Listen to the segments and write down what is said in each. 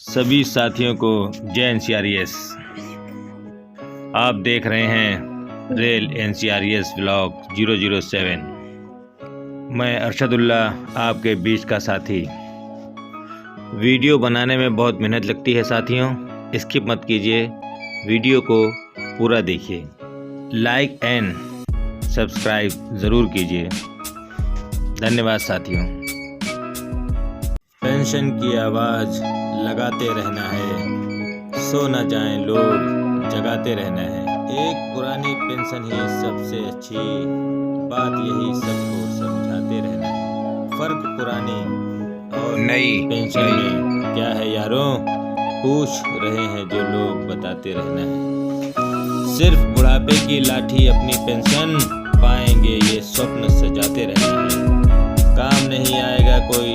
सभी साथियों को जय एनसीआरएस। आप देख रहे हैं रेल एनसीआरएस व्लॉग 007। मैं अरशदुल्ला आपके बीच का साथी। वीडियो बनाने में बहुत मेहनत लगती है साथियों, स्किप मत कीजिए, वीडियो को पूरा देखिए, लाइक एंड सब्सक्राइब ज़रूर कीजिए। धन्यवाद साथियों। पेंशन की आवाज़ लगाते रहना है, सो न जाएं लोग जगाते रहना है। एक पुरानी पेंशन ही सबसे अच्छी, बात यही सबको समझाते रहना है। फर्क पुरानी और नई पेंशन में क्या है यारों, पूछ रहे हैं जो लोग बताते रहना है। सिर्फ बुढ़ापे की लाठी अपनी पेंशन पाएंगे, ये स्वप्न सजाते रहना है। काम नहीं आएगा कोई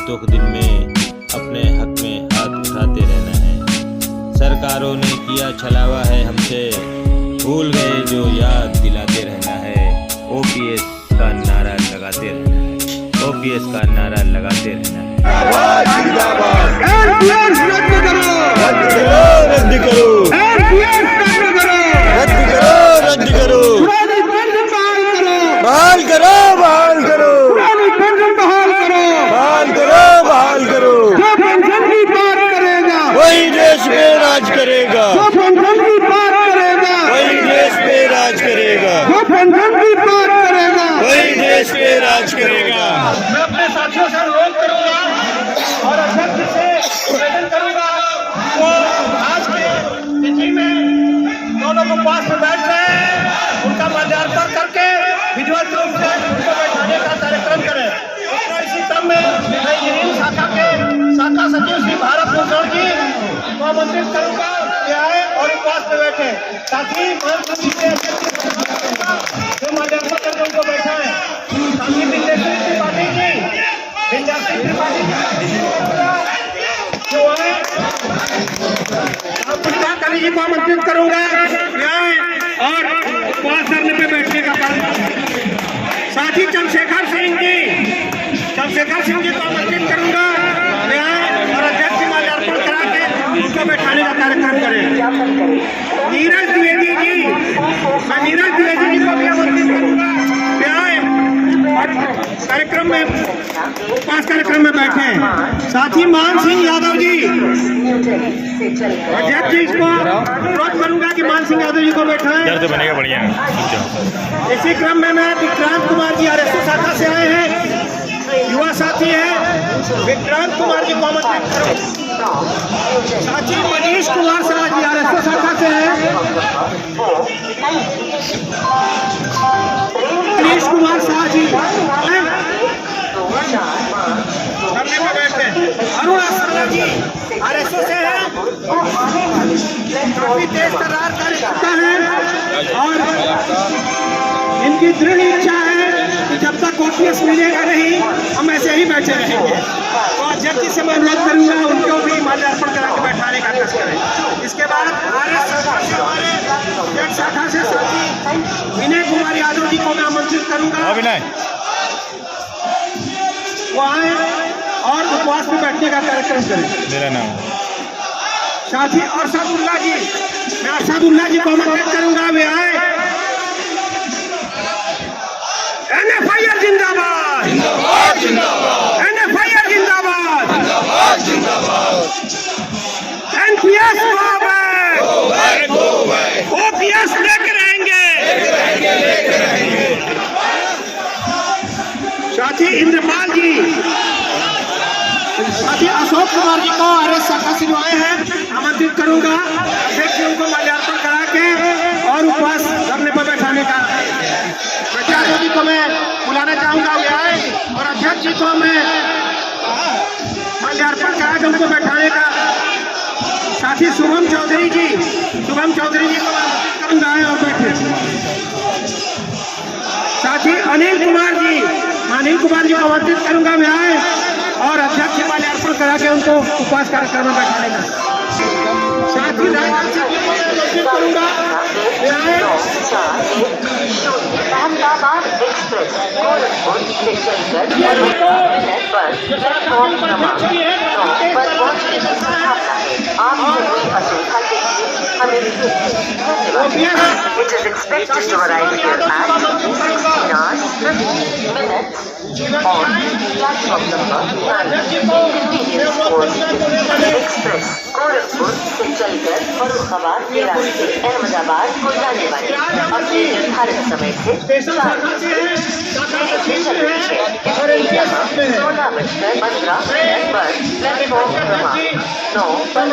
दुख दिन में, अपने हक में हाथ उठाते रहना है। सरकारों ने किया छलावा है हमसे, भूल गए जो याद दिलाते रहना है। ओपीएस का नारा लगाते रहना है, ओपीएस का नारा लगाते रहना है। रद्द करो, रद्द करो, बहाल करो, बहाल करो, बहाल करो, बहाल करो। वही देश पे राज करेगा, वही देश पे राज करेगा, वही देश पे राज करेगा। मैं अपने साथियों से अनुरोध करूंगा और अध्यक्ष से निवेदन करूंगा वो आज के तिथि में जो लोग उपवास में बैठ रहे हैं उनका माल्यार्पण करके विधिवत रूप से उनको बैठाने का कार्यक्रम करें। इसी क्रम में मैं इंजीनियरिंग शाखा के शाखा सचिव श्री भारत भूषण जी को आमंत्रित करूंगा कि आए और उपवास में बैठे। साथ ही जो माल्यार्पण करके उनको बैठाएं। साथी विंध्याचल त्रिपाठी जी, विंध्याचल त्रिपाठी जी जो है पुष्पांजलि जी को आमंत्रित करूंगा और उपवास धरने पे बैठने का कार्य। साथी चंद्रशेखर सिंह जी को आमंत्रित करूंगा और अध्यक्ष जी माल्यार्पण करा के उनको बैठाने का कार्यक्रम करें। नीरज द्विवेदी जी, मैं नीरज द्विवेदी जी को भी आमंत्रित करूंगा कार्यक्रम में उपवास कार्यक्रम में बैठे। साथ ही मान सिंह यादव जी, अध्यक्ष जी को अनुरोध करूंगा कि मान सिंह यादव जी को बैठाएं। तो बनेगा बढ़िया। इसी क्रम में मैं विक्रांत कुमार जी आरएसएस शाखा से आए हैं, युवा साथी हैं, विक्रांत कुमार जी को आमंत्रित करूं। साथी मनीष कुमार शाह जी आरएसएस शाखा से हैं, मनीष कुमार शाह जी धरने में बैठे। अरुणा शर्मा जी आरएसएस से हैं, काफी तेज तर्रार कार्यकर्ता हैं और इनकी दृढ़ इच्छा है कि जब तक ओपीएस मिलेगा नहीं हम ऐसे ही बैठे रहेंगे। तो अध्यक्ष जी से मैं अनुरोध करूंगा उनको भी माल्यार्पण करा के बैठाने का कष्ट करें। इसके बाद हमारे शाखा से साथी विनय कुमार यादव जी को मैं आमंत्रित करूंगा, वो आए और उपवास में बैठने का कार्यक्रम करें। मेरा नाम साथी अरशदुल्ला जी, मैं अरशदुल्ला जी को आमंत्रित करूंगा, वे आए। एनएफआईआर जिंदाबाद, जिंदाबाद, जिंदाबाद, एनएफआईआर जिंदाबाद, जिंदाबाद, जिंदाबाद। एनपीएस गो बैक, ओपीएस लेके रहेंगे। साथी इंद्रपाल जी, साथी अशोक कुमार जी को आरएस शाखा से जो आए हैं आमंत्रित करूंगा, अध्यक्ष जी उनको माल्यार्पण करा के और उपवास धरने पर बैठाने का। प्रचार्य जी को मैं बुलाना चाहूंगा, वे आए और अध्यक्ष जी को मैं माल्यार्पण करा के उनको बैठाने का। साथी शुभम चौधरी जी को आमंत्रित करूंगा और बैठे। साथी अनिल कुमार जी को आमंत्रित करूंगा, मैं आए और अध्यक्ष माल्यार्पण करा के उनको उपवास कार्यक्रम में बैठाने का। साथी राजनाथ सिंह जी को आमंत्रित करूंगा, वे आए। अहमदाबाद एक्सप्रेस गोरखपुर स्टेशन पर प्लेटफॉर्म नंबर 9 पर पहुंचने की संभावना It is expected to arrive here at 16 hours 50 minutes on platform number 9. Inconvenience was express Gorakhpur से चलकर फर्रुखाबाद के रास्ते अहमदाबाद को जाने वाली अपने निर्धारित समय से 4 बजे यहाँ 16:15 पर प्लेटफॉर्म क्रमांक 9 पर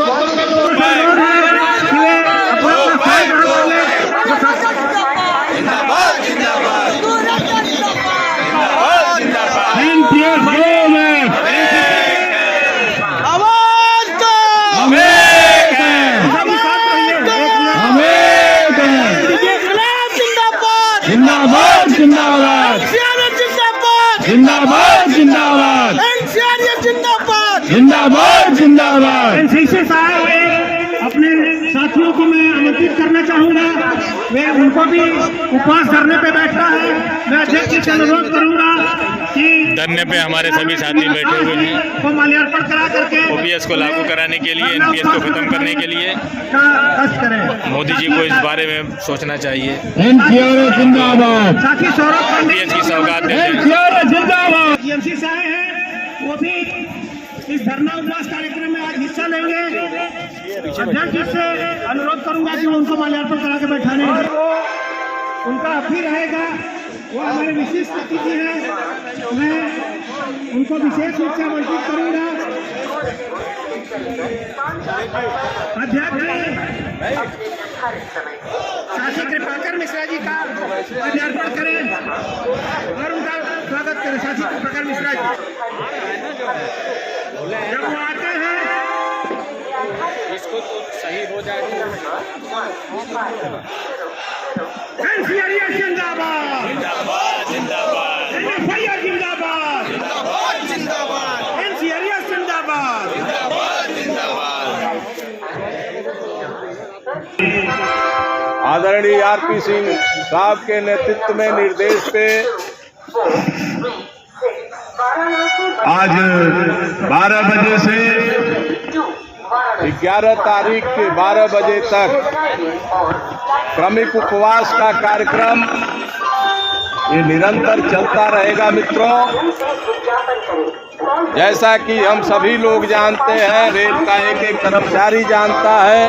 जिंदाबाद जिंदाबाद जिंदाबाद जिंदाबाद जिंदाबाद जिंदाबाद एनसीसी साहब अपने साथियों को मैं आमंत्रित करना चाहूंगा, वे उनको भी उपवास करने पे बैठना है। मैं अध्यक्ष से अनुरोध करूंगा कि धरने पे हमारे सभी साथी बैठे हुए हैं को माल्यार्पण करा करके ओपीएस को लागू कराने के लिए, एनपीएस को खत्म करने के लिए कष्ट करें। मोदी जी को इस बारे में सोचना चाहिए। जिंदाबाद साथी सौरभ ओपीएस की सौगात देते हैं। जिंदाबाद टीएमसी से आए हैं, वो भी इस धरना उपवास कार्यक्रम में आज हिस्सा लेंगे। अध्यक्ष से अनुरोध करूंगा कि उनको माल्यार्पण करा के बैठाने, उनका अभी रहेगा। वो हमारे विशिष्ट अतिथि हैं, मैं उनको विशेष रूप से आमंत्रित करूंगा। अध्यक्ष साथी कृपाकर मिश्रा जी का माल्यार्पण करें और उनका स्वागत करें। साथी कृपाकर मिश्रा जी जब वो आते हैं इसको तो सही हो जाए। जिंदाबाद जिंदाबाद जिंदाबाद जिंदाबाद जिंदाबाद जिंदाबाद आदरणीय आरपी सिंह साहब के नेतृत्व में निर्देश पे आज 12 बजे से 11 तारीख के 12 बजे तक क्रमिक उपवास का कार्यक्रम ये निरंतर चलता रहेगा। मित्रों, जैसा कि हम सभी लोग जानते हैं, रेल का एक एक कर्मचारी जानता है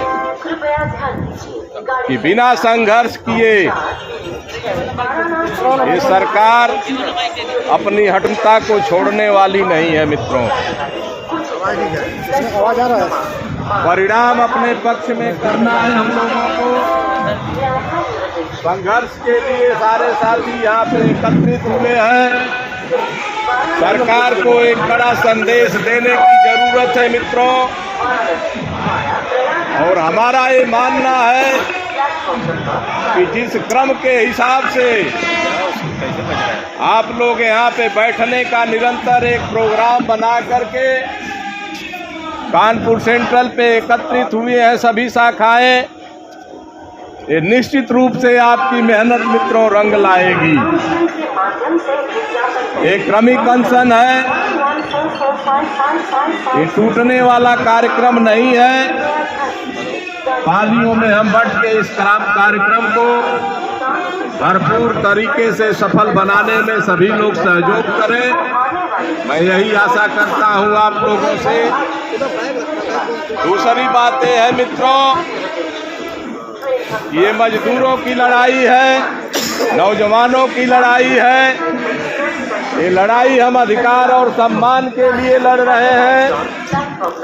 कि बिना संघर्ष किए ये सरकार अपनी हटमता को छोड़ने वाली नहीं है। मित्रों, परिणाम अपने पक्ष में करना है। हम लोगों को संघर्ष के लिए सारे साथी यहाँ पे एकत्रित हुए हैं। सरकार को एक बड़ा संदेश देने की जरूरत है मित्रों, और हमारा ये मानना है कि जिस क्रम के हिसाब से आप लोग यहाँ पे बैठने का निरंतर एक प्रोग्राम बना करके कानपुर सेंट्रल पे एकत्रित हुए हैं सभी शाखाएं, ये निश्चित रूप से आपकी मेहनत मित्रों रंग लाएगी। एक क्रमिक अनशन है, ये टूटने वाला कार्यक्रम नहीं है। पालियों में हम बढ़ के इस कार्यक्रम को भरपूर तरीके से सफल बनाने में सभी लोग सहयोग करें। मैं यही आशा करता हूं आप लोगों से। दूसरी बात यह है मित्रों, ये मजदूरों की लड़ाई है, नौजवानों की लड़ाई है। ये लड़ाई हम अधिकार और सम्मान के लिए लड़ रहे हैं।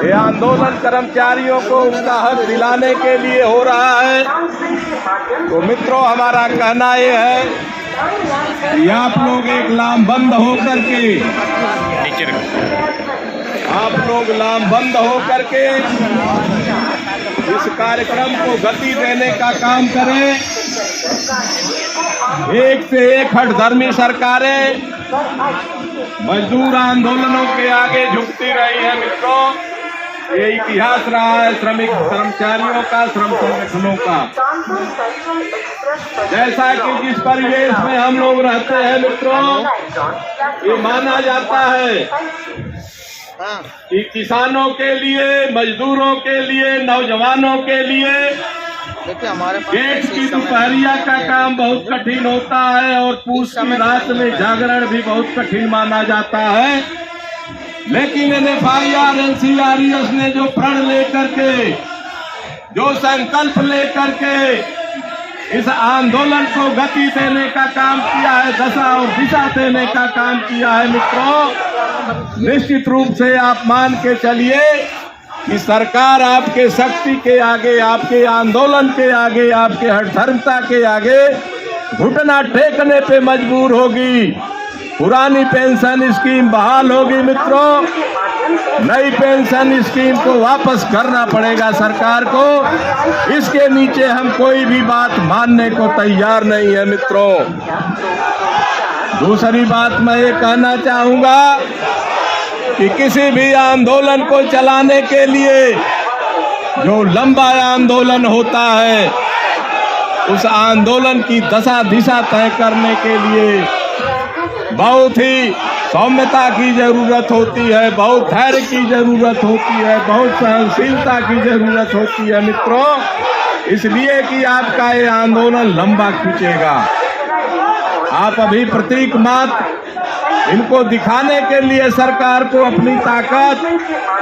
ये आंदोलन कर्मचारियों को उनका हक दिलाने के लिए हो रहा है। तो मित्रों, हमारा कहना ये है कि आप लोग एक लामबंद होकर के इस कार्यक्रम को गति देने का काम करें। एक से एक हठधर्मी सरकारें मजदूर आंदोलनों के आगे झुकती रही है। मित्रों, ये इतिहास रहा है श्रमिक कर्मचारियों का, श्रम संगठनों का। जैसा कि जिस परिवेश में हम लोग रहते हैं मित्रों, ये माना जाता है कि किसानों के लिए, मजदूरों के लिए, नौजवानों के लिए देखिए हमारे पास गेट ऐसे की समय दोपहरिया का नहीं है। काम बहुत कठिन होता है और पूछ की रात में जागरण भी बहुत कठिन माना जाता है। लेकिन NFIR NCRES ने जो प्रण लेकर के, जो संकल्प लेकर के इस आंदोलन को गति देने का काम किया है, दशा और दिशा देने का काम किया है मित्रों, निश्चित रूप से आप मान के चलिए कि सरकार आपके शक्ति के आगे, आपके आंदोलन के आगे, आपके हठधर्मता के आगे घुटना टेकने पे मजबूर होगी। पुरानी पेंशन स्कीम बहाल होगी मित्रों, नई पेंशन स्कीम को वापस करना पड़ेगा सरकार को। इसके नीचे हम कोई भी बात मानने को तैयार नहीं है मित्रों। दूसरी बात मैं ये कहना चाहूंगा कि किसी भी आंदोलन को चलाने के लिए जो लंबा आंदोलन होता है, उस आंदोलन की दशा दिशा तय करने के लिए बहुत ही सौम्यता की जरूरत होती है, बहुत धैर्य की जरूरत होती है, बहुत सहनशीलता की जरूरत होती है मित्रों, इसलिए कि आपका ये आंदोलन लंबा खींचेगा। आप अभी प्रतीक मात्र इनको दिखाने के लिए सरकार को अपनी ताकत,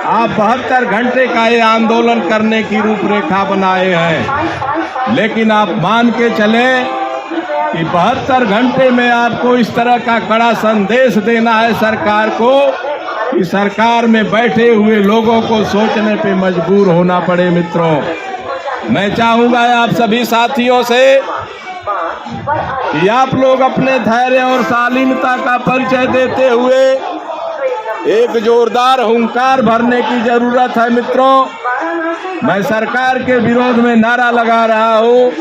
आप 72 घंटे का ये आंदोलन करने की रूपरेखा बनाए हैं, लेकिन आप मान के चले कि 72 घंटे में आपको इस तरह का कड़ा संदेश देना है सरकार को कि सरकार में बैठे हुए लोगों को सोचने पे मजबूर होना पड़े मित्रों। मैं चाहूंगा आप सभी साथियों से कि आप लोग अपने धैर्य और शालीनता का परिचय देते हुए एक जोरदार हुंकार भरने की जरूरत है मित्रों। मैं सरकार के विरोध में नारा लगा रहा हूं,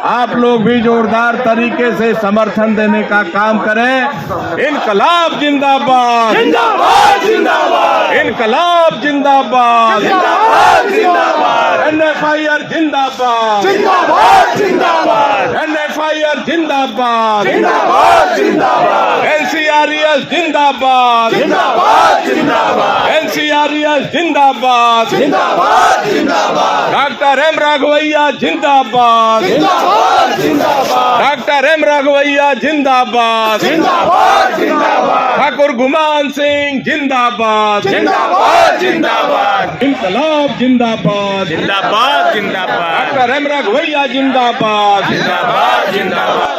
आप लोग भी जोरदार तरीके से समर्थन देने का काम करें। इनकलाब जिंदाबाद, जिंदाबाद जिंदाबाद, इनकलाब जिंदाबाद, जिंदाबाद जिंदाबाद, NFIR जिंदाबाद, जिंदाबाद जिंदाबाद, NFIR जिंदाबाद, जिंदाबाद जिंदाबाद, NCRES जिंदाबाद, जिंदाबाद जिंदाबाद, NCRES जिंदाबाद, जिंदाबाद जिंदाबाद, डॉक्टर M राघवैया जिंदाबाद, जिंदाबाद जिंदाबाद, डॉक्टर M राघवैया जिंदाबाद, जिंदाबाद जिंदाबाद, ठाकुर गुमान सिंह जिंदाबाद, जिंदाबाद जिंदाबाद, इनकलाब जिंदाबाद, जिंदाबाद जिंदाबाद, डॉक्टर M राघवैया जिंदाबाद, जिंदाबाद जिंदाबाद,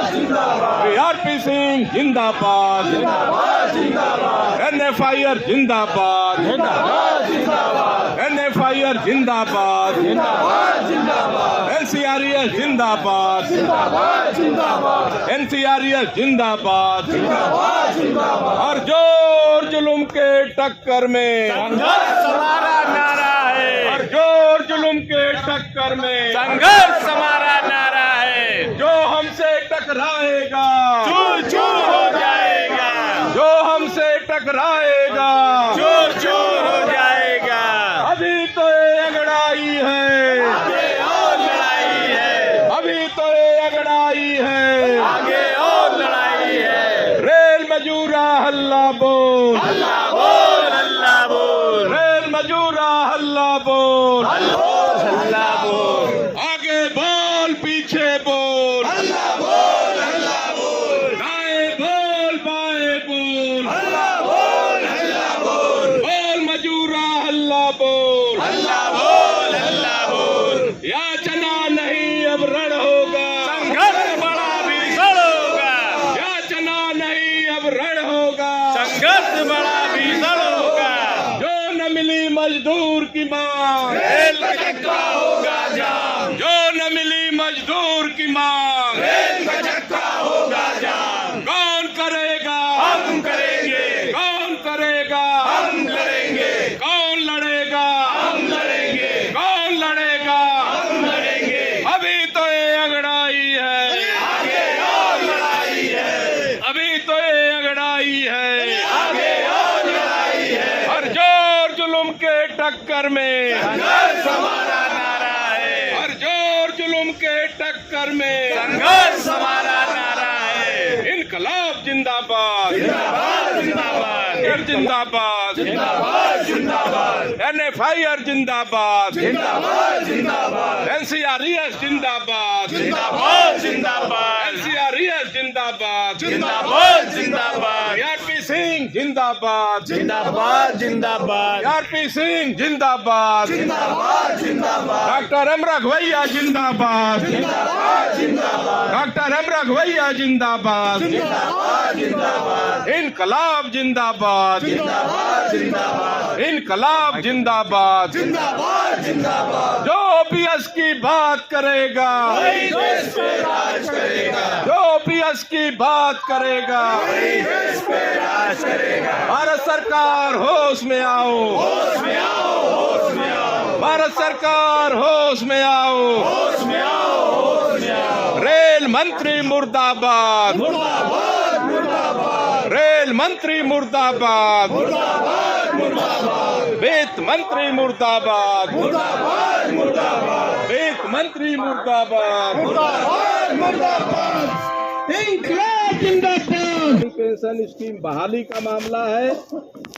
RP सिंह जिंदाबाद, जिंदाबाद जिंदाबाद, NFIR जिंदाबाद, जिंदाबाद जिंदाबाद, NFIR जिंदाबाद, जिंदाबाद जिंदाबाद, NCRES जिंदाबाद, जिंदाबाद जिंदाबाद, NCRES जिंदाबाद, जिंदाबाद जिंदाबाद, और जोर जुलुम के टक्कर में संघर्ष हमारा नारा है, और जोर जुलुम के टक्कर में संघर्ष हमारा नारा है। जो हमसे टकराएगा चूर चूर हो जाएगा, जो हमसे टकराएगा चूर चूर हो जाएगा। अभी तो ये अगड़ाई है, आगे और लड़ाई है, अभी तो ये अगड़ाई है, आगे और लड़ाई है। रेल मजूरा हल्ला बोल, हल्ला बोल, हल्ला बोल, रेल मजूरा हल्ला बोल, हल्ला बोल, आगे बोल पीछे बोल, हल्ला बोल, हल्ला बोल, दाएं बोल बाएं बोल, हल्ला बोल, हल्ला बोल, बोल मजूरा हल्ला बोल, हल्ला बोल, हल्ला बोल। याचना नहीं अब रण होगा, संघर्ष बड़ा भीषण होगा, याचना नहीं अब रण होगा, संघर्ष बड़ा भीषण होगा। जो न मिली मजदूर की मांग, रेल का चक्का होगा जाम, जो न मिली मजदूर की मांग, रेल का चक्का होगा जाम। कौन करेगा हम करेंगे, कौन करेगा हम लड़ेंगे, कौन लड़ेगा हम लड़ेंगे, कौन लड़ेगा हम लड़ेंगे। अभी तो ये अगड़ाई है, आगे और लड़ाई है, अभी तो ये अगड़ाई है, आगे और लड़ाई है। और जोर जुलुम के टक्कर में संघर्ष हमारा नारा है, और जोर जुलुम के टक्कर में संघर्ष हमारा नारा है। इनकलाब जिंदाबाद, जिंदाबाद जिंदाबाद, जिंदाबाद जिंदाबाद, NFIR जिंदाबाद जिंदाबाद जिंदाबाद एनसीआरईएस जिंदाबाद जिंदाबाद जिंदाबाद एनसीआरईएस जिंदाबाद जिंदाबाद जिंदाबाद आरपी सिंह जिंदाबाद जिंदाबाद जिंदाबाद आरपी सिंह जिंदाबाद जिंदाबाद जिंदाबाद डॉक्टर एम रघुवैया जिंदाबाद जिंदाबाद जिंदाबाद डॉक्टर एम रघुवैया जिंदाबाद जिंदाबाद जिंदाबाद इनकलाब जिंदाबाद जिंदाबाद जिंदाबाद इनकलाब जिंदाबाद जिंदाबाद जिंदाबाद जो ओपीएस की बात करेगा वही देश पे राज करेगा जो ओपीएस की बात करेगा वही देश पे राज करेगा भारत सरकार होश में आओ होश में आओ होश में आओ भारत सरकार होश में आओ होश में आओ होश में आओ रेल मंत्री मुर्दाबाद मुर्दाबाद मुर्दाबाद रेल मंत्री मुर्दाबाद मुर्दाबाद मुर्दाबाद वित्त मंत्री मुर्दाबाद मुर्दाबाद मुर्दाबाद वित्त मंत्री मुर्दाबाद मुर्दाबाद मुर्दाबाद इंकलाब जिंदाबाद। पेंशन स्कीम बहाली का मामला है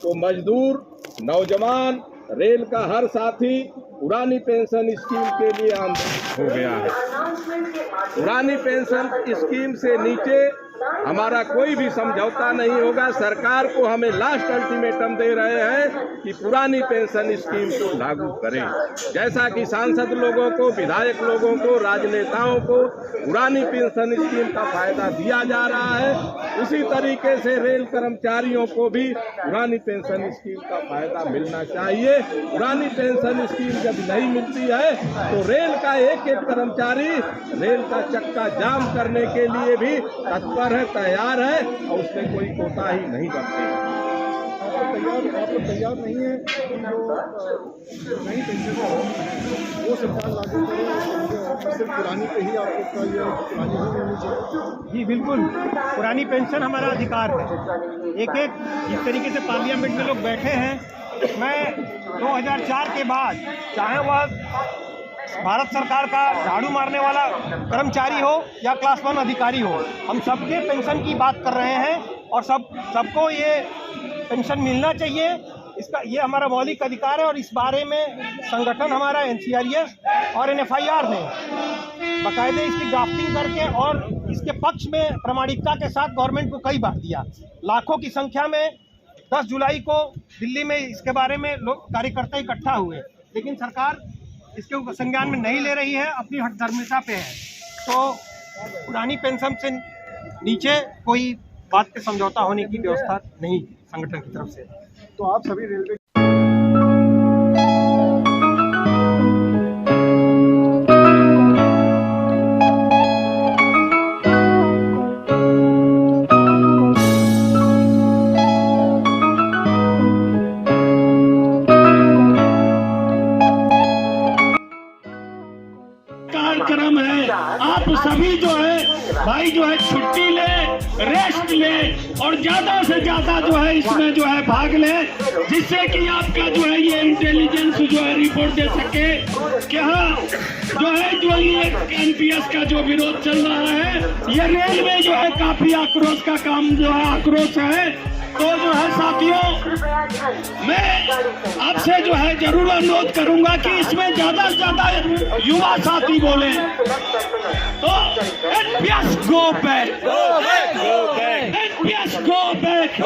तो मजदूर नौजवान रेल का हर साथी पुरानी पेंशन स्कीम के लिए आंदोलन हो गया है। पुरानी पेंशन स्कीम से नीचे हमारा कोई भी समझौता नहीं होगा। सरकार को हमें लास्ट अल्टीमेटम दे रहे हैं कि पुरानी पेंशन स्कीम को लागू करें। जैसा कि सांसद लोगों को, विधायक लोगों को, राजनेताओं को पुरानी पेंशन स्कीम का फायदा दिया जा रहा है, उसी तरीके से रेल कर्मचारियों को भी पुरानी पेंशन स्कीम का फायदा मिलना चाहिए। पुरानी पेंशन स्कीम जब नहीं मिलती है तो रेल का एक एक कर्मचारी रेल का चक्का जाम करने के लिए भी तत्पर है, तैयार है और उसमें कोई कोताही नहीं करते। आप तैयार नहीं है जो नई पेंशन वो सरकार लागू करे, सिर्फ पुरानी पे ही आपको पुरानी ही मिलनी चाहिए। जी बिल्कुल, पुरानी पेंशन हमारा अधिकार है। एक एक जिस तरीके से पार्लियामेंट में लोग बैठे हैं, मैं 2004 के बाद चाहे वह भारत सरकार का झाड़ू मारने वाला कर्मचारी हो या क्लास 1 अधिकारी हो, हम सबके पेंशन की बात कर रहे हैं और सबको ये पेंशन मिलना चाहिए। इसका ये हमारा मौलिक अधिकार है और इस बारे में संगठन हमारा एनसीआरईएस और एनएफआईआर ने बाकायदे इसकी ड्राफ्टिंग करके और इसके पक्ष में प्रामाणिकता के साथ गवर्नमेंट को कई बार दिया। लाखों की संख्या में 10 जुलाई को दिल्ली में इसके बारे में लोग कार्यकर्ता इकट्ठा हुए, लेकिन सरकार इसके संज्ञान में नहीं ले रही है, अपनी हठधर्मिता पे है। तो पुरानी पेंशन से नीचे कोई बात पे समझौता होने की व्यवस्था नहीं संगठन की तरफ से। तो आप सभी रेलवे कार्यक्रम है, आप सभी जो है भाई जो है छुट्टी ले, रेस्ट ले और ज्यादा से ज्यादा जो है इसमें जो है भाग ले, जिससे कि आपका जो है ये इंटेलिजेंस जो है रिपोर्ट दे सके कि हाँ जो है जो ये एनपीएस का जो विरोध चल रहा है, ये रेलवे जो है काफी आक्रोश का काम जो है आक्रोश है। तो जो है साथियों, मैं आपसे जो है जरूर अनुरोध करूंगा कि इसमें ज्यादा से ज्यादा युवा साथी बोले। तो NPS go back, NPS go back,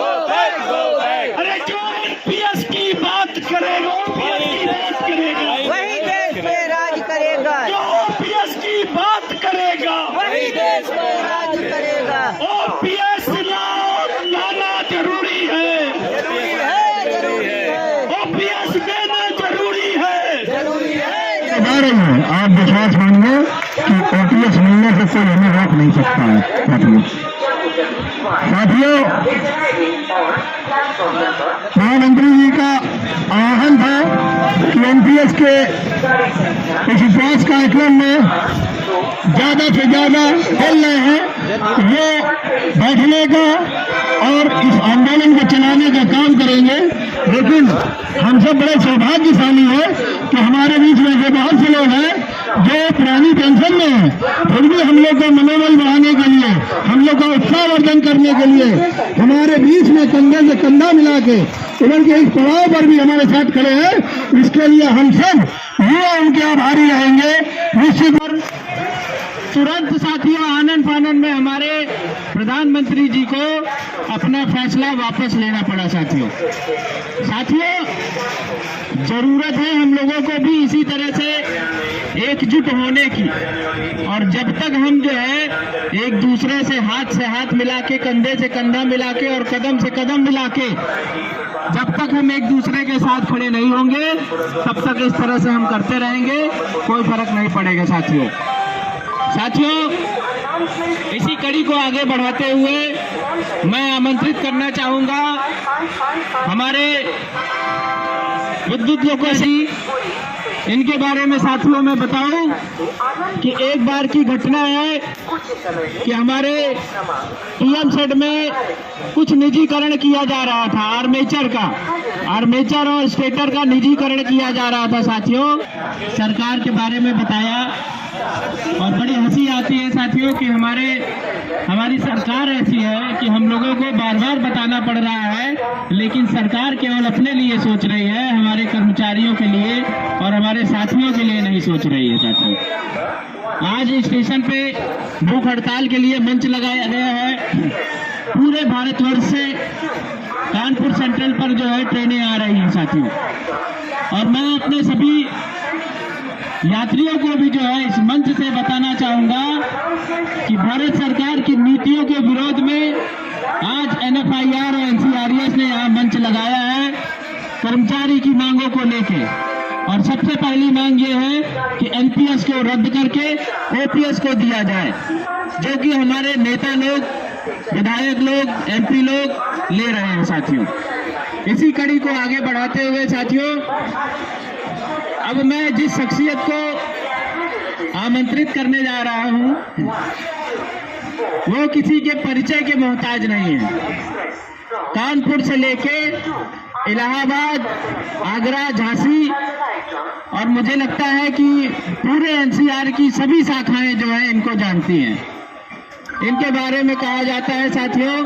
अरे जो एनपीएस की बात करेगा ओपीएस की बात करेगा, वही देश पे राज करेगा। जो ओपीएस की बात करेगा वही देश पे राज करेगा। ओपीएस लाना जरूरी है, जरूरी है। ओपीएस देना जरूरी है, जरूरी है। बता रही हैं, आप विश्वास मानिए कि ओपीएस मिलने से कोई हमें रोक नहीं सकता है। साथियों, प्रधानमंत्री जी का आह्वान था कि एनपीएस के इस उपवास कार्यक्रम में ज्यादा से ज्यादा बोल रहे हैं, वो बैठने का और इस आंदोलन को चलाने का काम करेंगे। लेकिन हम सब बड़े सौभाग्यशाली हैं कि हमारे बीच में ऐसे बहुत से लोग हैं जो पुरानी पेंशन में है, फिर भी हम लोग का मनोबल बढ़ाने के लिए, हम लोग का उत्साहवर्धन करने के लिए हमारे बीच में कंधे से कंधा मिला के उनके इस पड़ाव पर भी हमारे साथ खड़े हैं। इसके लिए हम सब ये उनके आभारी रहेंगे। निश्चित तुरंत साथियों आनन फानन में हमारे प्रधानमंत्री जी को अपना फैसला वापस लेना पड़ा। साथियों जरूरत है हम लोगों को भी इसी तरह से एकजुट होने की, और जब तक हम जो है एक दूसरे से हाथ मिला के, कंधे से कंधा मिला के और कदम से कदम मिला के, जब तक हम एक दूसरे के साथ खड़े नहीं होंगे तब तक इस तरह से हम करते रहेंगे, कोई फर्क नहीं पड़ेगा। साथियों इसी कड़ी को आगे बढ़ाते हुए मैं आमंत्रित करना चाहूंगा हमारे विद्युत लोगों से, इनके बारे में साथियों मैं बताऊं कि एक बार की घटना है कि हमारे पीएम सेट में कुछ निजीकरण किया जा रहा था, आर्मेचर और स्टेटर का निजीकरण किया जा रहा था। साथियों सरकार के बारे में बताया और बड़ी हंसी आती है साथियों कि हमारी सरकार ऐसी है कि हम लोगों को बार बार बताना पड़ रहा है, लेकिन सरकार केवल अपने लिए सोच रही है, हमारे कर्मचारियों के लिए और हमारे साथियों के लिए नहीं सोच रही है। साथियों आज स्टेशन पे भूख हड़ताल के लिए मंच लगाया गया है। पूरे भारतवर्ष से कानपुर सेंट्रल पर जो है ट्रेनें आ रही हैं साथियों, और मैं अपने सभी यात्रियों को भी जो है इस मंच से बताना चाहूंगा कि भारत सरकार की नीतियों के विरोध में आज NFIR और NCRES ने यहाँ मंच लगाया है कर्मचारी की मांगों को लेके। और सबसे पहली मांग ये है कि NPS को रद्द करके OPS को दिया जाए, जो कि हमारे नेता लोग, विधायक लोग, MP लोग ले रहे हैं। साथियों इसी कड़ी को आगे बढ़ाते हुए साथियों अब मैं जिस शख्सियत को आमंत्रित करने जा रहा हूं वो किसी के परिचय के मोहताज नहीं है। कानपुर से लेके इलाहाबाद, आगरा, झांसी और मुझे लगता है कि पूरे NCR की सभी शाखाएं जो है इनको जानती हैं। इनके बारे में कहा जाता है साथियों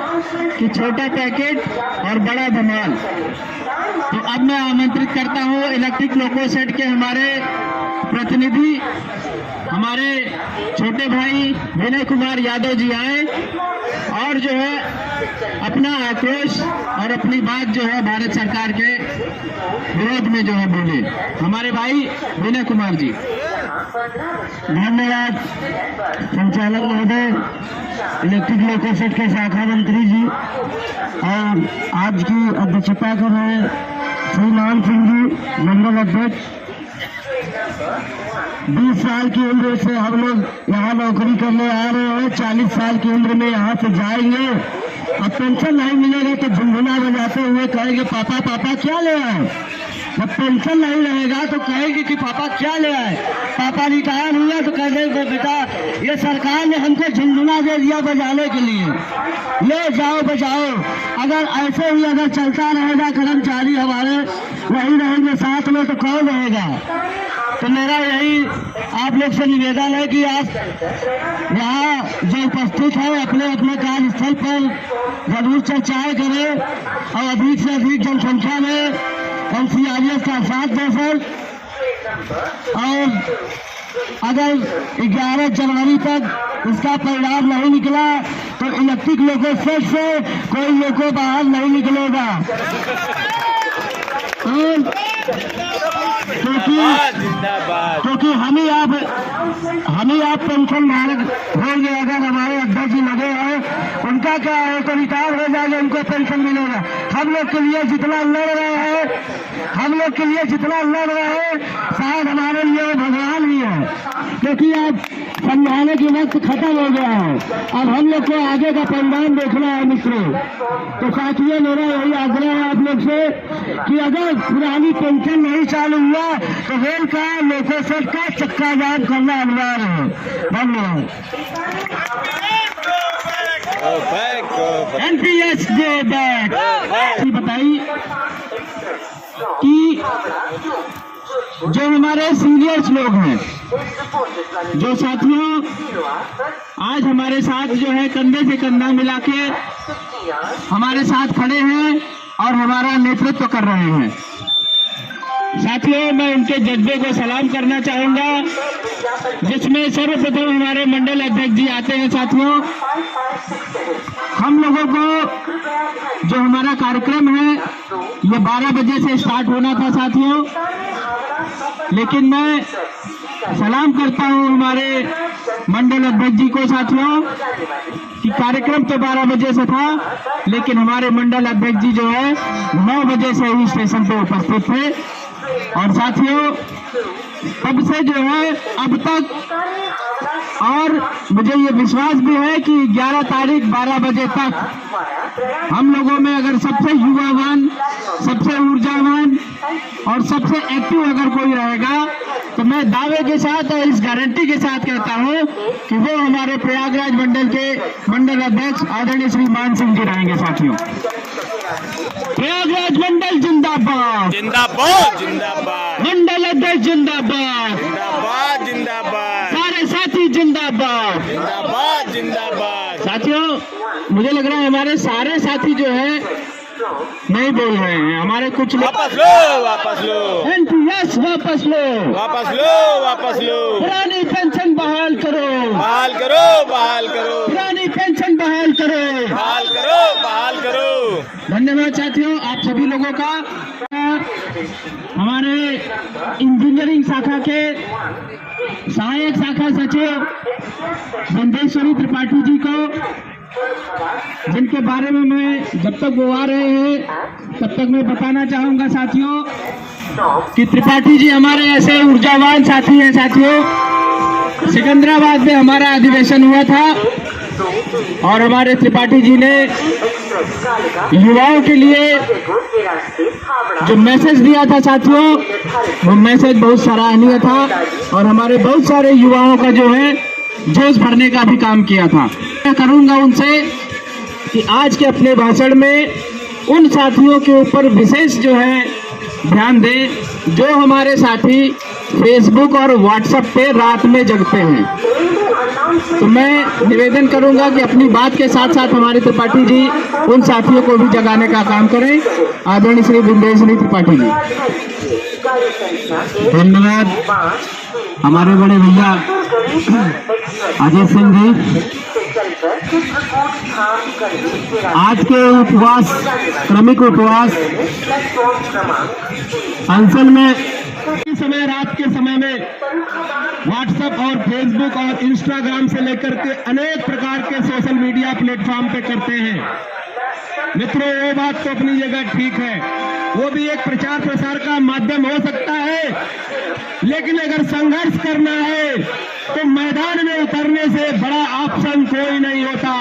कि छोटा पैकेट और बड़ा धमाल। तो अब मैं आमंत्रित करता हूं इलेक्ट्रिक लोको सेट के हमारे प्रतिनिधि, हमारे छोटे भाई विनय कुमार यादव जी आए और जो है अपना आक्रोश और अपनी बात जो है भारत सरकार के विरोध में जो है बोले। हमारे भाई विनय कुमार जी। धन्यवाद संचालक महोदय, इलेक्ट्रिक लोको सेट के शाखा मंत्री जी, और आज की अध्यक्षता कर रहे श्री नाम सिंह जी मंडल अध्यक्ष। 20 साल की उम्र से हम लोग यहाँ नौकरी करने आ रहे हैं, 40 साल की उम्र में यहाँ से जाएंगे। अब पेंशन नहीं मिलेगा तो झुनझुना बजाते हुए कहेंगे पापा पापा क्या ले आए। जब पेंशन नहीं रहेगा तो कहेंगे कि पापा क्या ले आए। पापा रिटायर हुआ तो कह देंगे बेटा ये सरकार ने हमको झुनझुना दे दिया बजाने के लिए, ले जाओ बजाओ। अगर ऐसे ही अगर चलता रहेगा, कर्मचारी हमारे वही रहेंगे साथ में, तो कौन रहेगा। तो मेरा यही आप लोग से निवेदन है कि आप यहाँ जो उपस्थित है अपने अपने कार्यस्थल पर जरूर चर्चाएं करें और अधिक से अधिक जनसंख्या में NCRES का साथ दें सर। और अगर 11 जनवरी तक इसका परिणाम नहीं निकला तो इलेक्ट्रिक लोको सेट से कोई लोको बाहर नहीं निकलेगा। क्योंकि हम ही आप पेंशन धारक होंगे। अगर हमारे अध्यक्ष जी लगे हैं, उनका क्या है तो रिटायर हो जाएगा, उनको पेंशन मिलेगा। हम लोग के लिए जितना लड़ रहे हैं शायद हमारे लिए वो भगवान ही है, क्योंकि अब समझाने की वक्त खत्म हो गया है। अब हम लोग को आगे का परिणाम देखना है मित्रों। तो साथियों मेरा यही आग्रह है आप लोग से कि अगर पुरानी पेंशन नहीं चालू हुआ तो रेल का लोको सेट का चक्का जाम करना अनिवार्य है। धन्यवाद। NPS go back. बताइए कि जो हमारे सीनियर्स लोग हैं, जो साथियों आज हमारे साथ जो है कंधे से कंधा मिला के हमारे साथ खड़े हैं और हमारा नेतृत्व कर रहे हैं, साथियों, मैं उनके जज्बे को सलाम करना चाहूंगा, जिसमें सर्वप्रथम हमारे मंडल अध्यक्ष जी आते हैं। साथियों, हम लोगों को जो हमारा कार्यक्रम है ये 12 बजे से स्टार्ट होना था साथियों, लेकिन मैं सलाम करता हूं हमारे मंडल अध्यक्ष जी को साथियों कि कार्यक्रम तो 12 बजे से था, लेकिन हमारे मंडल अध्यक्ष जी जो है 9 बजे से ही स्टेशन पर उपस्थित थे। और साथियों, तब से जो है अब तक, और मुझे ये विश्वास भी है कि 11 तारीख 12 बजे तक हम लोगों में अगर सबसे युवावान, सबसे ऊर्जावान और सबसे एक्टिव अगर कोई रहेगा, तो मैं दावे के साथ और इस गारंटी के साथ कहता हूं कि वो हमारे प्रयागराज मंडल के मंडल अध्यक्ष आदरणीय श्री मान सिंह जी रहेंगे। साथियों, प्रयागराज मंडल जिंदाबाद, जिंदाबाद जिंदाबाद, मंडल अध्यक्ष जिंदाबाद, जिंदाबाद जिंदाबाद, सारे साथी जिंदाबाद, जिंदाबाद जिंदाबाद। साथियों, मुझे लग रहा है हमारे सारे साथी जो है नहीं बोल रहे हैं। हमारे कुछ लोग वापस लो, वापस लो, एनपीएस वापस लो, वापस लो, वापस लो, पुरानी पेंशन बहाल करो, बहाल करो, बहाल करो, पुरानी पेंशन बहाल करो, बहाल करो, बहाल करो। धन्यवाद साथियों आप सभी लोगों का। हमारे इंजीनियरिंग शाखा के सहायक शाखा सचिव बंदेश्वरी त्रिपाठी जी को, जिनके बारे में मैं जब तक वो आ रहे हैं तब तक मैं बताना चाहूंगा साथियों कि त्रिपाठी जी हमारे ऐसे ऊर्जावान साथी हैं। साथियों, सिकंदराबाद में हमारा अधिवेशन हुआ था और हमारे त्रिपाठी जी ने युवाओं के लिए जो मैसेज दिया था साथियों, वो मैसेज बहुत सराहनीय था और हमारे बहुत सारे युवाओं का जो है जोश भरने का भी काम किया था। मैं करूंगा उनसे कि आज के अपने भाषण में उन साथियों के ऊपर विशेष जो है ध्यान दें जो हमारे साथी फेसबुक और व्हाट्सएप पे रात में जगते हैं। तो मैं निवेदन करूंगा कि अपनी बात के साथ साथ हमारे त्रिपाठी जी उन साथियों को भी जगाने का काम करें। आदरणीय श्री बिंदेश्वरी त्रिपाठी जी। धन्यवाद हमारे बड़े भैया अजय सिंह जी। आज के उपवास, क्रमिक उपवास अनशन में इस समय, रात के समय में व्हाट्सएप और फेसबुक और इंस्टाग्राम से लेकर के अनेक प्रकार के सोशल मीडिया प्लेटफॉर्म पे करते हैं। मित्रों, वो बात तो अपनी जगह ठीक है, वो भी एक प्रचार प्रसार का माध्यम हो सकता है, लेकिन अगर संघर्ष करना है तो मैदान में उतरने से बड़ा ऑप्शन कोई नहीं होता।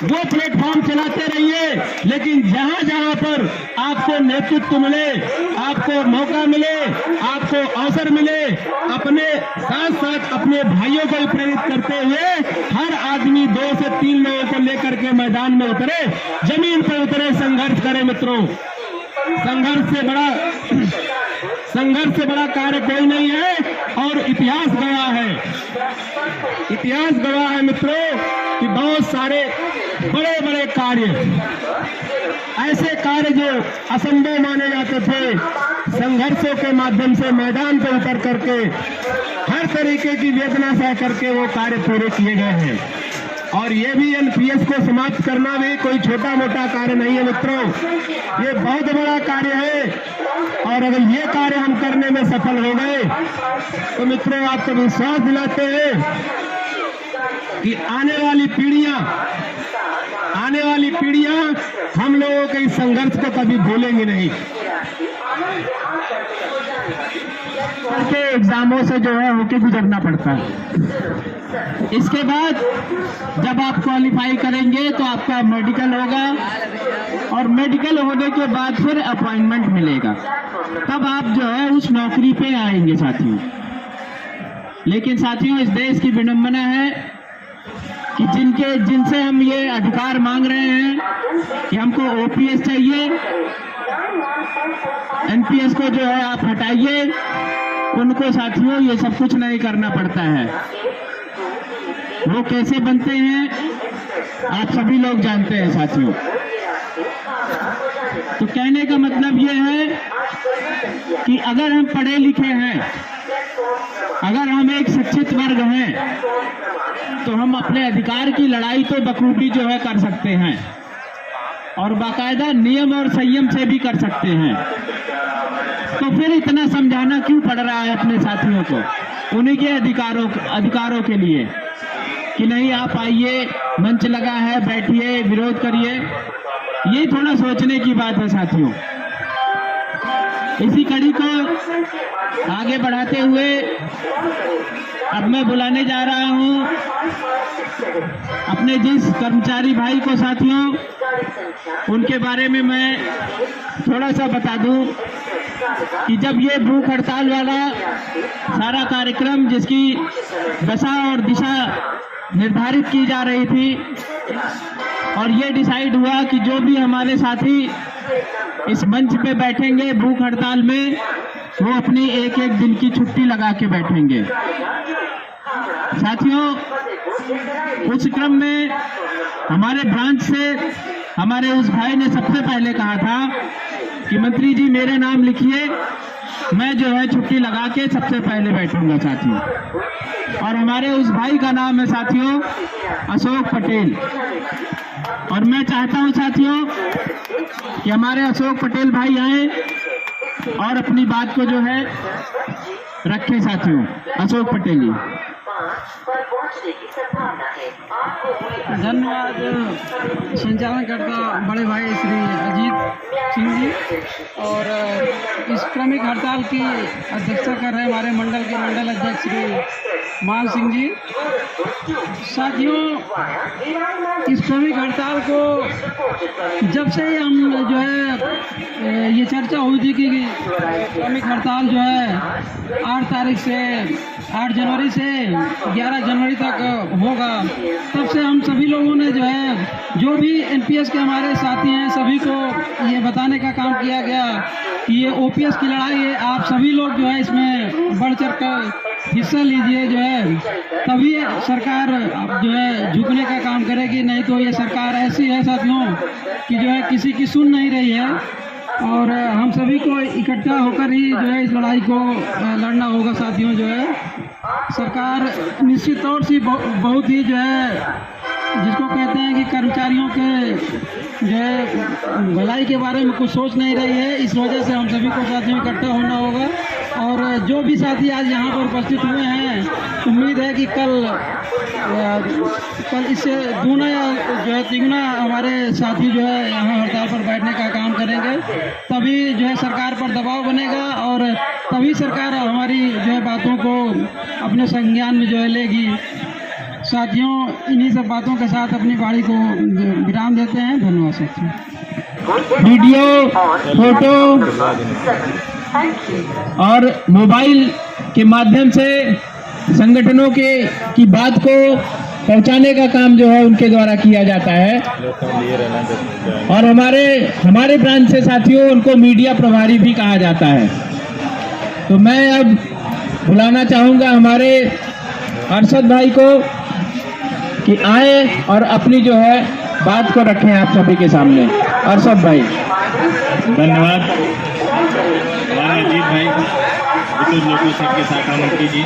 वो प्लेटफॉर्म चलाते रहिए, लेकिन जहां जहां पर आपको नेतृत्व मिले, आपको मौका मिले, आपको अवसर मिले, अपने साथ साथ अपने भाइयों को प्रेरित करते हुए हर आदमी 2 से 3 लोगों को लेकर के मैदान में उतरे, जमीन पर उतरे, संघर्ष करे। मित्रों, संघर्ष से बड़ा कार्य कोई नहीं है और इतिहास गवाह है, इतिहास गवाह है मित्रों कि बहुत सारे बड़े बड़े कार्य, ऐसे कार्य जो असंभव माने जाते थे, संघर्षों के माध्यम से मैदान पर उतर करके हर तरीके की वेदना सह करके वो कार्य पूरे किए गए हैं। और ये भी एनपीएस को समाप्त करना भी कोई छोटा मोटा कार्य नहीं है मित्रों, ये बहुत बड़ा कार्य है। और अगर ये कार्य हम करने में सफल हो गए तो मित्रों, आपको विश्वास दिलाते हैं कि आने वाली पीढ़ियां हम लोगों के इस संघर्ष को कभी भूलेंगी नहीं। के एग्जामों से जो है होके गुजरना पड़ता है। इसके बाद जब आप क्वालिफाई करेंगे तो आपका मेडिकल होगा और मेडिकल होने के बाद फिर अपॉइंटमेंट मिलेगा, तब आप जो है उस नौकरी पे आएंगे साथियों। लेकिन साथियों, इस देश की विडंबना है कि जिनसे हम ये अधिकार मांग रहे हैं कि हमको ओपीएस चाहिए, एनपीएस को जो है आप हटाइए, उनको साथियों ये सब कुछ नहीं करना पड़ता है। वो कैसे बनते हैं आप सभी लोग जानते हैं साथियों। तो कहने का मतलब ये है कि अगर हम पढ़े लिखे हैं, अगर हम एक शिक्षित वर्ग हैं, तो हम अपने अधिकार की लड़ाई तो बखूबी जो है कर सकते हैं और बाकायदा नियम और संयम से भी कर सकते हैं। तो फिर इतना समझाना क्यों पड़ रहा है अपने साथियों को, उन्हीं के अधिकारों के लिए कि नहीं आप आइए, मंच लगा है, बैठिए, विरोध करिए। ये थोड़ा सोचने की बात है साथियों। इसी कड़ी को आगे बढ़ाते हुए अब मैं बुलाने जा रहा हूं अपने जिस कर्मचारी भाई को साथियों, उनके बारे में मैं थोड़ा सा बता दूं कि जब ये भूख हड़ताल वाला सारा कार्यक्रम जिसकी दशा और दिशा निर्धारित की जा रही थी और ये डिसाइड हुआ कि जो भी हमारे साथी इस मंच पे बैठेंगे भूख हड़ताल में, वो अपनी एक एक दिन की छुट्टी लगा के बैठेंगे। साथियों, उस क्रम में हमारे ब्रांच से हमारे उस भाई ने सबसे पहले कहा था कि मंत्री जी मेरे नाम लिखिए, मैं जो है छुट्टी लगा के सबसे पहले बैठूंगा साथियों। और हमारे उस भाई का नाम है साथियों अशोक पटेल। और मैं चाहता हूं साथियों कि हमारे अशोक पटेल भाई आए और अपनी बात को जो है रखें साथियों। अशोक पटेल जी। धन्यवाद संचालनकर्ता बड़े भाई श्री अजीत सिंह जी, और इस क्रमिक हड़ताल की अध्यक्षता कर रहे हमारे मंडल के मंडल अध्यक्ष श्री मान सिंह जी। साथियों, इस क्रमिक हड़ताल को जब से ही हम जो है ये चर्चा हुई थी कि क्रमिक हड़ताल जो है 8 जनवरी से 11 जनवरी तक होगा, तब से हम सभी लोगों ने जो है जो भी एनपीएस के हमारे साथी हैं सभी को ये बताने का काम किया गया कि ये ओपीएस की लड़ाई है, आप सभी लोग जो है इसमें बढ़ चढ़ कर हिस्सा लीजिए, जो है तभी सरकार जो है झुकने का काम करेगी। नहीं तो ये सरकार ऐसी है साथियों कि जो है किसी की सुन नहीं रही है, और हम सभी को इकट्ठा होकर ही जो है इस लड़ाई को लड़ना होगा साथियों। जो है सरकार निश्चित तौर से बहुत ही जो है जिसको कहते हैं कि कर्मचारियों के जो है भलाई के बारे में कुछ सोच नहीं रही है। इस वजह से हम सभी को साथियों इकट्ठा होना होगा, और जो भी साथी आज यहाँ पर उपस्थित हुए हैं, उम्मीद है कि कल इससे दूना या जो है तिगुना हमारे साथी जो है यहाँ हड़ताल पर बैठने का काम करेंगे, तभी जो है सरकार पर दबाव बनेगा और तभी सरकार हमारी जो है बातों को अपने संज्ञान में जो है लेगी। साथियों, इन्हीं सब बातों के साथ अपनी बाड़ी को विराम देते हैं। धन्यवाद साथियों। वीडियो, फोटो और मोबाइल के माध्यम से संगठनों की बात को पहुंचाने का काम जो है उनके द्वारा किया जाता है, और हमारे ब्रांच से साथियों उनको मीडिया प्रभारी भी कहा जाता है। तो मैं अब बुलाना चाहूंगा हमारे अरशद भाई को कि आए और अपनी जो है बात को रखें आप सभी के सामने। अरशद भाई। धन्यवाद हमारे अजीत भाई विद्युत लोको संघ के शाखा मंत्री जी,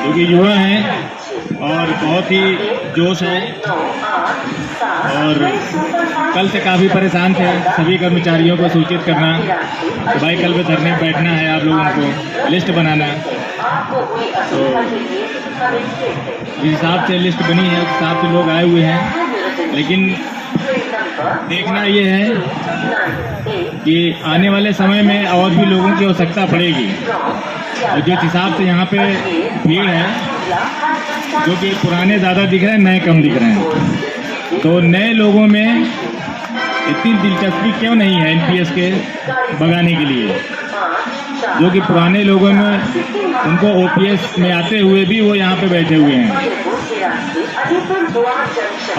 जो कि युवा हैं और बहुत ही जोश है, और कल से काफ़ी परेशान थे। सभी कर्मचारियों को सूचित करना कि भाई कल पे धरने में बैठना है, आप लोगों को लिस्ट बनाना। तो जिस हिसाब से लिस्ट बनी है उस हिसाब से लोग आए हुए हैं, लेकिन देखना ये है कि आने वाले समय में और भी लोगों की आवश्यकता पड़ेगी, और जिस हिसाब से यहाँ पे भीड़ है, जो कि पुराने ज़्यादा दिख रहे हैं, नए कम दिख रहे हैं, तो नए लोगों में इतनी दिलचस्पी क्यों नहीं है एनपीएस के भगाने के लिए, जो कि पुराने लोगों में उनको ओपीएस में आते हुए भी वो यहाँ पे बैठे हुए हैं।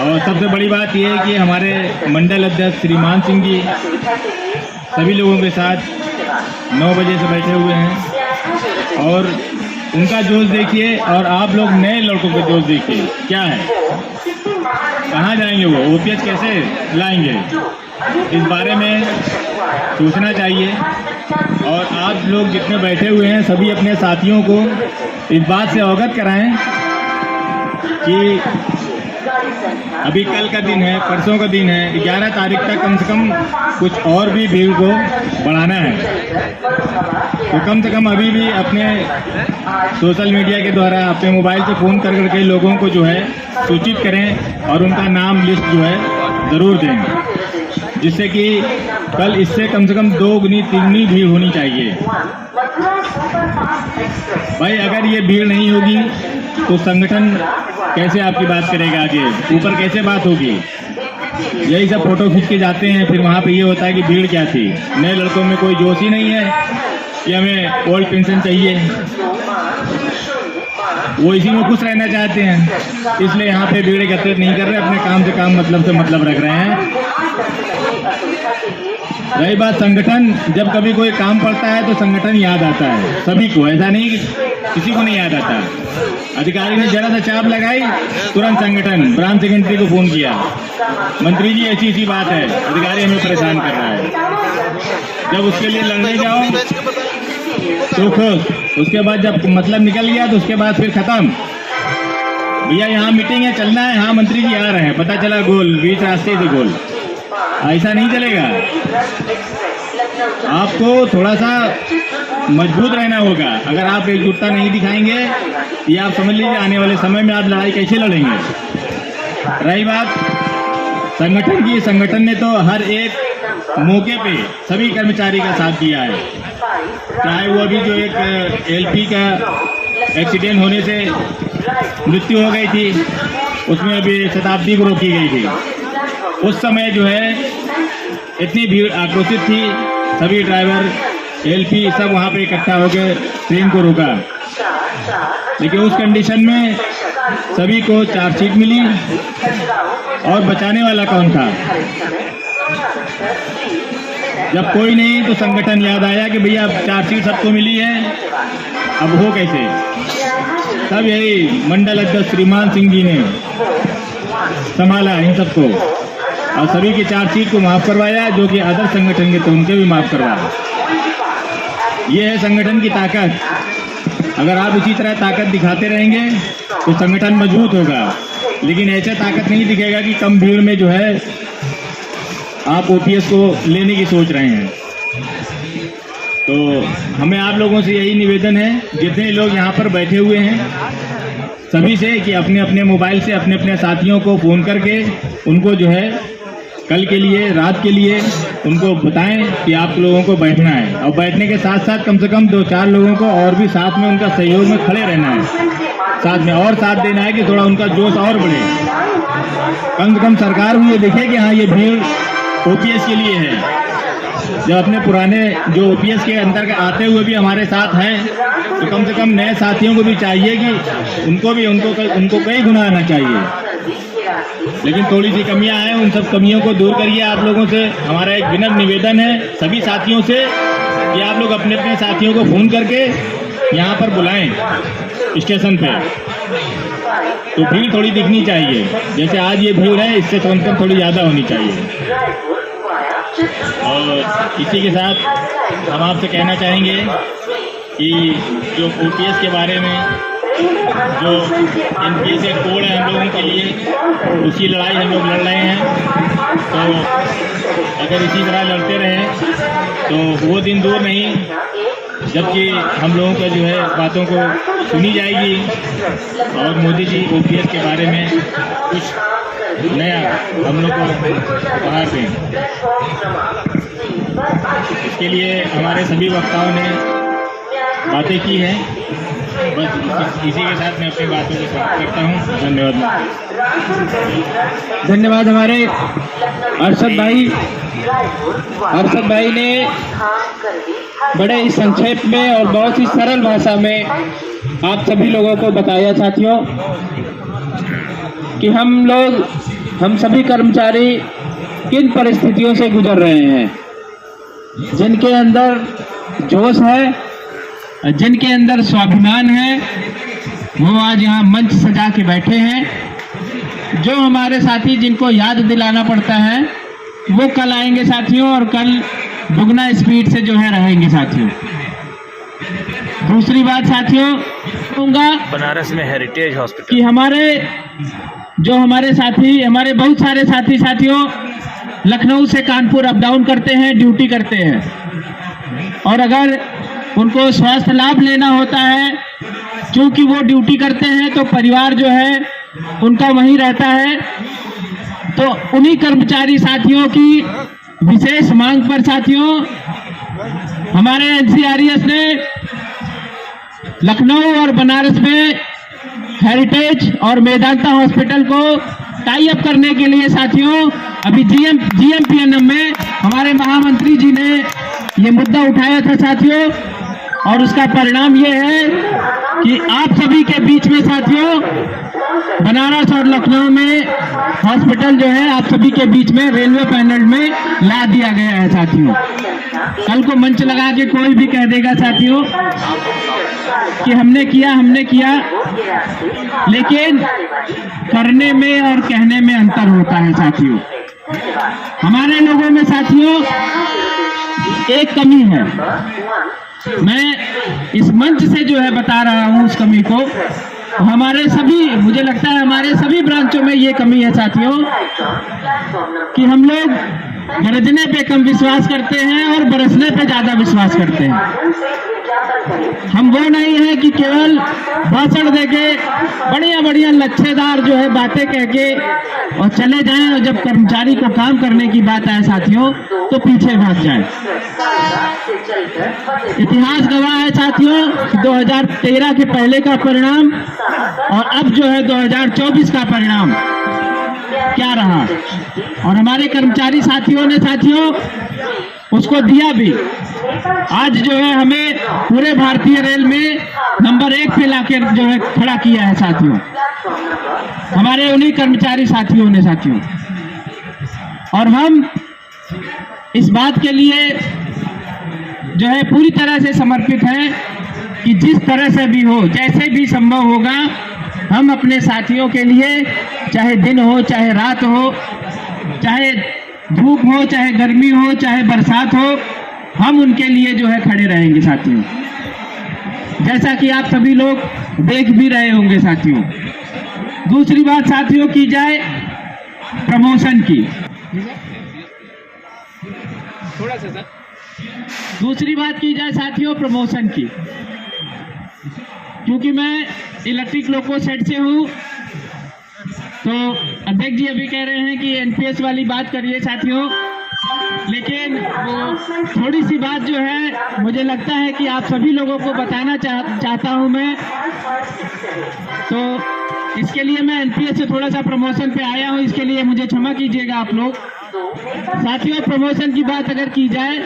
और सबसे बड़ी बात यह है कि हमारे मंडल अध्यक्ष श्री मान सिंह जी सभी लोगों के साथ 9 बजे से बैठे हुए हैं, और उनका जोश देखिए, और आप लोग नए लड़कों का जोश देखिए क्या है, कहाँ जाएंगे वो, ओपीएस कैसे लाएंगे। इस बारे में सोचना चाहिए। और आप लोग जितने बैठे हुए हैं सभी अपने साथियों को इस बात से अवगत कराएं कि अभी कल का दिन है, परसों का दिन है, 11 तारीख तक कम से कम कुछ और भी भीड़ को बढ़ाना है। तो कम से कम अभी भी अपने सोशल मीडिया के द्वारा अपने मोबाइल से फ़ोन कर करके लोगों को जो है सूचित करें और उनका नाम लिस्ट जो है ज़रूर दें, जिससे कि कल इससे कम से कम 2 गुनी 3 गुनी भीड़ होनी चाहिए। भाई अगर ये भीड़ नहीं होगी तो संगठन कैसे आपकी बात करेगा, आगे ऊपर कैसे बात होगी। यही सब फोटो खींच के जाते हैं, फिर वहाँ पे ये होता है कि भीड़ क्या थी। नए लड़कों में कोई जोश ही नहीं है कि हमें ओल्ड पेंशन चाहिए, वो इसी में खुश रहना चाहते हैं, इसलिए यहाँ पे भीड़ एकत्रित नहीं कर रहे, अपने काम से काम मतलब से मतलब रख रहे हैं। रही बात संगठन, जब कभी कोई काम पड़ता है तो संगठन याद आता है सभी को, ऐसा नहीं कि किसी को नहीं याद आता। अधिकारी ने जरा सा चाप लगाई, तुरंत संगठन ब्रांच सेक्रेटरी को फोन किया, मंत्री जी ऐसी ऐसी बात है, अधिकारी हमें परेशान कर रहा है। जब उसके लिए लड़ने जाओ तो खुश, उसके बाद जब मतलब निकल गया तो उसके बाद फिर खत्म। भैया यहाँ मीटिंग है, चलना है, हाँ मंत्री जी आ रहे हैं, पता चला गोल, बीच रास्ते से गोल। ऐसा नहीं चलेगा, आपको थोड़ा सा मजबूत रहना होगा। अगर आप एकजुटता नहीं दिखाएंगे, ये आप समझ लीजिए आने वाले समय में आप लड़ाई कैसे लड़ेंगे। रही बात संगठन की, संगठन ने तो हर एक मौके पे सभी कर्मचारी का साथ दिया है, चाहे वो अभी जो एक एलपी का एक्सीडेंट होने से मृत्यु हो गई थी, उसमें अभी शताब्दी को रोकी गई थी, उस समय जो है इतनी भीड़ आक्रोशित थी, सभी ड्राइवर एलपी सब वहाँ पे इकट्ठा होकर ट्रेन को रोका, लेकिन उस कंडीशन में सभी को चार्जशीट मिली और बचाने वाला कौन था। जब कोई नहीं तो संगठन याद आया कि भैया अब चार्जशीट सबको मिली है, अब हो कैसे। तब यही मंडल अध्यक्ष श्रीमान सिंह जी ने संभाला इन सबको और सभी की चार्जशीट को माफ़ करवाया, जो कि अदर संगठन के थे उनके भी माफ़ करवाया। ये है संगठन की ताकत। अगर आप इसी तरह ताकत दिखाते रहेंगे तो संगठन मजबूत होगा, लेकिन ऐसे ताकत नहीं दिखेगा कि कम भीड़ में जो है आप ओपीएस को लेने की सोच रहे हैं। तो हमें आप लोगों से यही निवेदन है, जितने लोग यहाँ पर बैठे हुए हैं सभी से, कि अपने अपने मोबाइल से अपने अपने साथियों को फ़ोन करके उनको जो है कल के लिए, रात के लिए उनको बताएं कि आप लोगों को बैठना है, और बैठने के साथ साथ कम से कम 2-4 लोगों को और भी साथ में उनका सहयोग में खड़े रहना है, साथ में और साथ देना है कि थोड़ा उनका जोश और बढ़े। कम से कम सरकार भी ये देखे कि हाँ ये भीड़ ओपीएस के लिए है। जब अपने पुराने जो ओपीएस के अंदर आते हुए भी हमारे साथ हैं, तो कम से कम नए साथियों को भी चाहिए कि उनको कई गुना आना चाहिए। लेकिन थोड़ी सी कमियां हैं, उन सब कमियों को दूर करिए। आप लोगों से हमारा एक विनम्र निवेदन है सभी साथियों से कि आप लोग अपने अपने साथियों को फ़ोन करके यहाँ पर बुलाएं स्टेशन पे, तो भीड़ थोड़ी दिखनी चाहिए। जैसे आज ये भीड़ है, इससे कम से कम थोड़ी ज़्यादा होनी चाहिए। और इसी के साथ हम आपसे कहना चाहेंगे कि जो ओपीएस के बारे में जो एनपीएस एक कोड है हम लोगों के लिए, उसकी लड़ाई हम लोग लड़ रहे हैं। तो अगर इसी तरह लड़ते रहें तो वो दिन दूर नहीं जबकि हम लोगों का जो है बातों को सुनी जाएगी और मोदी जी ओपीएस के बारे में कुछ नया हम लोग को बाहर दें। इसके लिए हमारे सभी वक्ताओं ने बातें की हैं। बस इसी के साथ मैं अपनी बातों को समाप्त करता हूँ। धन्यवाद। धन्यवाद। हमारे अरशद भाई ने बड़े ही संक्षेप में और बहुत ही सरल भाषा में आप सभी लोगों को बताया साथियों कि हम सभी कर्मचारी किन परिस्थितियों से गुजर रहे हैं, जिनके अंदर जोश है, जिनके अंदर स्वाभिमान है, वो आज यहाँ मंच सजा के बैठे हैं। जो हमारे साथी जिनको याद दिलाना पड़ता है वो कल आएंगे साथियों, और कल दुगना स्पीड से जो है रहेंगे साथियों। दूसरी बात साथियों कहूँगा बनारस में हेरिटेज हॉस्पिटल कि हमारे साथी, हमारे बहुत सारे साथियों लखनऊ से कानपुर अप डाउन करते हैं, ड्यूटी करते हैं, और अगर उनको स्वास्थ्य लाभ लेना होता है, क्योंकि वो ड्यूटी करते हैं तो परिवार जो है उनका वहीं रहता है, तो उन्हीं कर्मचारी साथियों की विशेष मांग पर साथियों हमारे एनसीआरएस ने लखनऊ और बनारस में हेरिटेज और मेदांता हॉस्पिटल को टाई अप करने के लिए साथियों अभी जीएमपीएनएम में हमारे महामंत्री जी ने ये मुद्दा उठाया था साथियों, और उसका परिणाम ये है कि आप सभी के बीच में साथियों बनारस और लखनऊ में हॉस्पिटल जो है आप सभी के बीच में रेलवे पैनल में ला दिया गया है साथियों। कल को मंच लगा के कोई भी कह देगा साथियों कि हमने किया, लेकिन करने में और कहने में अंतर होता है साथियों। हमारे लोगों में साथियों एक कमी है, मैं इस मंच से जो है बता रहा हूं उस कमी को। हमारे सभी, मुझे लगता है हमारे सभी ब्रांचों में ये कमी है साथियों कि हम लोग गरजने पे कम विश्वास करते हैं और बरसने पे ज्यादा विश्वास करते हैं। हम वो नहीं है कि केवल भाषण देके बढ़िया लच्छेदार जो है बातें कह के और चले जाएं, और जब कर्मचारी को काम करने की बात आए साथियों तो पीछे भाग जाएं। इतिहास गवाह है साथियों 2013 के पहले का परिणाम और अब जो है 2024 का परिणाम क्या रहा, और हमारे कर्मचारी साथियों ने उसको दिया भी। आज जो है हमें पूरे भारतीय रेल में नंबर 1 पे लाके जो है खड़ा किया है साथियों, हमारे उन्हीं कर्मचारी साथियों ने साथियों। और हम इस बात के लिए जो है पूरी तरह से समर्पित हैं कि जिस तरह से भी हो, जैसे भी संभव होगा, हम अपने साथियों के लिए, चाहे दिन हो चाहे रात हो, चाहे धूप हो चाहे गर्मी हो चाहे बरसात हो, हम उनके लिए जो है खड़े रहेंगे साथियों, जैसा कि आप सभी लोग देख भी रहे होंगे साथियों। दूसरी बात साथियों की जाए प्रमोशन की, थोड़ा सा सर, दूसरी बात की जाए साथियों प्रमोशन की, क्योंकि मैं इलेक्ट्रिक लोको सेट से हूँ, तो अध्यक्ष जी अभी कह रहे हैं कि एनपीएस वाली बात करिए साथियों, लेकिन वो थोड़ी सी बात जो है मुझे लगता है कि आप सभी लोगों को बताना चाहता हूँ मैं, तो इसके लिए मैं एनपीएस से थोड़ा सा प्रमोशन पे आया हूँ, इसके लिए मुझे क्षमा कीजिएगा आप लोग। साथियों प्रमोशन की बात अगर की जाए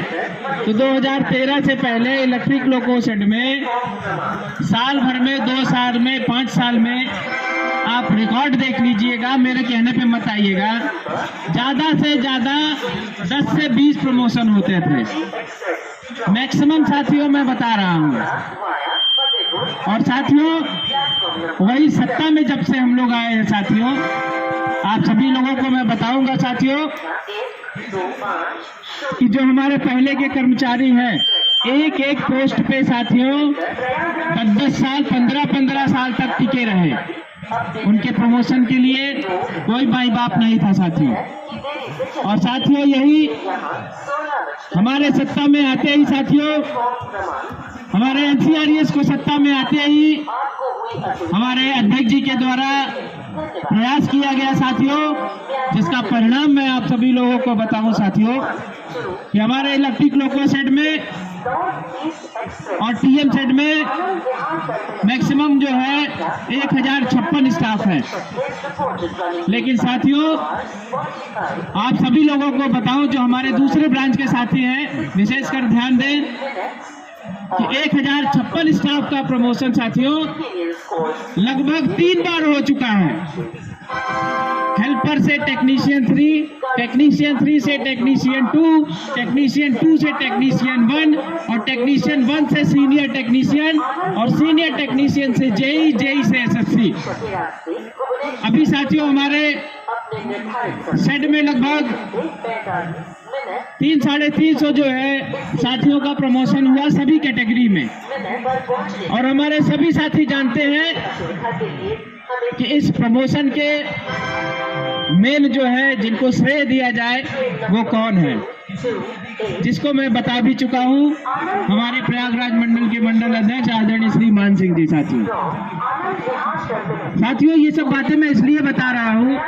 तो 2013 से पहले इलेक्ट्रिक लोको शेड में साल भर में, 2 साल में, 5 साल में आप रिकॉर्ड देख लीजिएगा, मेरे कहने पे मत आइएगा, ज्यादा से ज्यादा 10 से 20 प्रमोशन होते थे मैक्सिमम साथियों, मैं बता रहा हूँ। और साथियों वही सत्ता में जब से हम लोग आए हैं साथियों, आप सभी लोगों को मैं बताऊंगा साथियों कि जो हमारे पहले के कर्मचारी हैं एक एक पोस्ट पे साथियों 10-10 साल, 15-15 साल तक टिके रहे, उनके प्रमोशन के लिए कोई माई बाप नहीं था साथियों। और साथियों यही हमारे सत्ता में आते ही साथियों, हमारे एनसीआरएस को सत्ता में आते ही हमारे अध्यक्ष जी के द्वारा प्रयास किया गया साथियों, जिसका परिणाम मैं आप सभी लोगों को बताऊं साथियों कि हमारे इलेक्ट्रिक लोको शेड में और टीएम शेड में मैक्सिमम जो है 1056 स्टाफ है। लेकिन साथियों आप सभी लोगों को बताऊं, जो हमारे दूसरे ब्रांच के साथी हैं विशेषकर ध्यान दें कि 1056 स्टाफ का प्रमोशन साथियों लगभग 3 बार हो चुका है। हेल्पर से टेक्नीशियन 3, टेक्नीशियन 3 से टेक्नीशियन 2, टेक्नीशियन 2 से टेक्नीशियन 1 और टेक्नीशियन 1 से सीनियर टेक्नीशियन और सीनियर टेक्नीशियन से जेई, जेई से एसएससी। अभी साथियों हमारे शेड में लगभग 300-350 जो है साथियों का प्रमोशन हुआ सभी कैटेगरी में। और हमारे सभी साथी जानते हैं कि इस प्रमोशन के मेन जो है जिनको श्रेय दिया जाए वो कौन है, जिसको मैं बता भी चुका हूँ, हमारे प्रयागराज मंडल के मंडल अध्यक्ष आदरणीय श्री मान सिंह जी। साथियों ये सब बातें मैं इसलिए बता रहा हूँ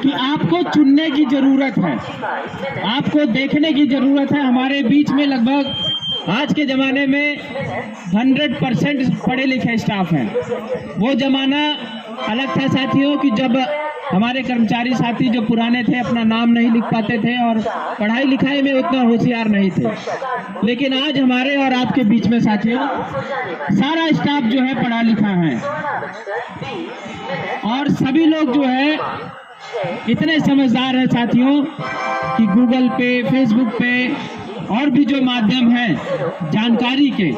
कि आपको चुनने की जरूरत है, आपको देखने की जरूरत है। हमारे बीच में लगभग आज के जमाने में 100% पढ़े लिखे स्टाफ है। वो जमाना अलग था साथियों कि जब हमारे कर्मचारी साथी जो पुराने थे अपना नाम नहीं लिख पाते थे और पढ़ाई लिखाई में उतना होशियार नहीं थे। लेकिन आज हमारे और आपके बीच में साथियों सारा स्टाफ जो है पढ़ा लिखा है और सभी लोग जो है इतने समझदार हैं साथियों कि गूगल पे, फेसबुक पे और भी जो माध्यम है जानकारी के,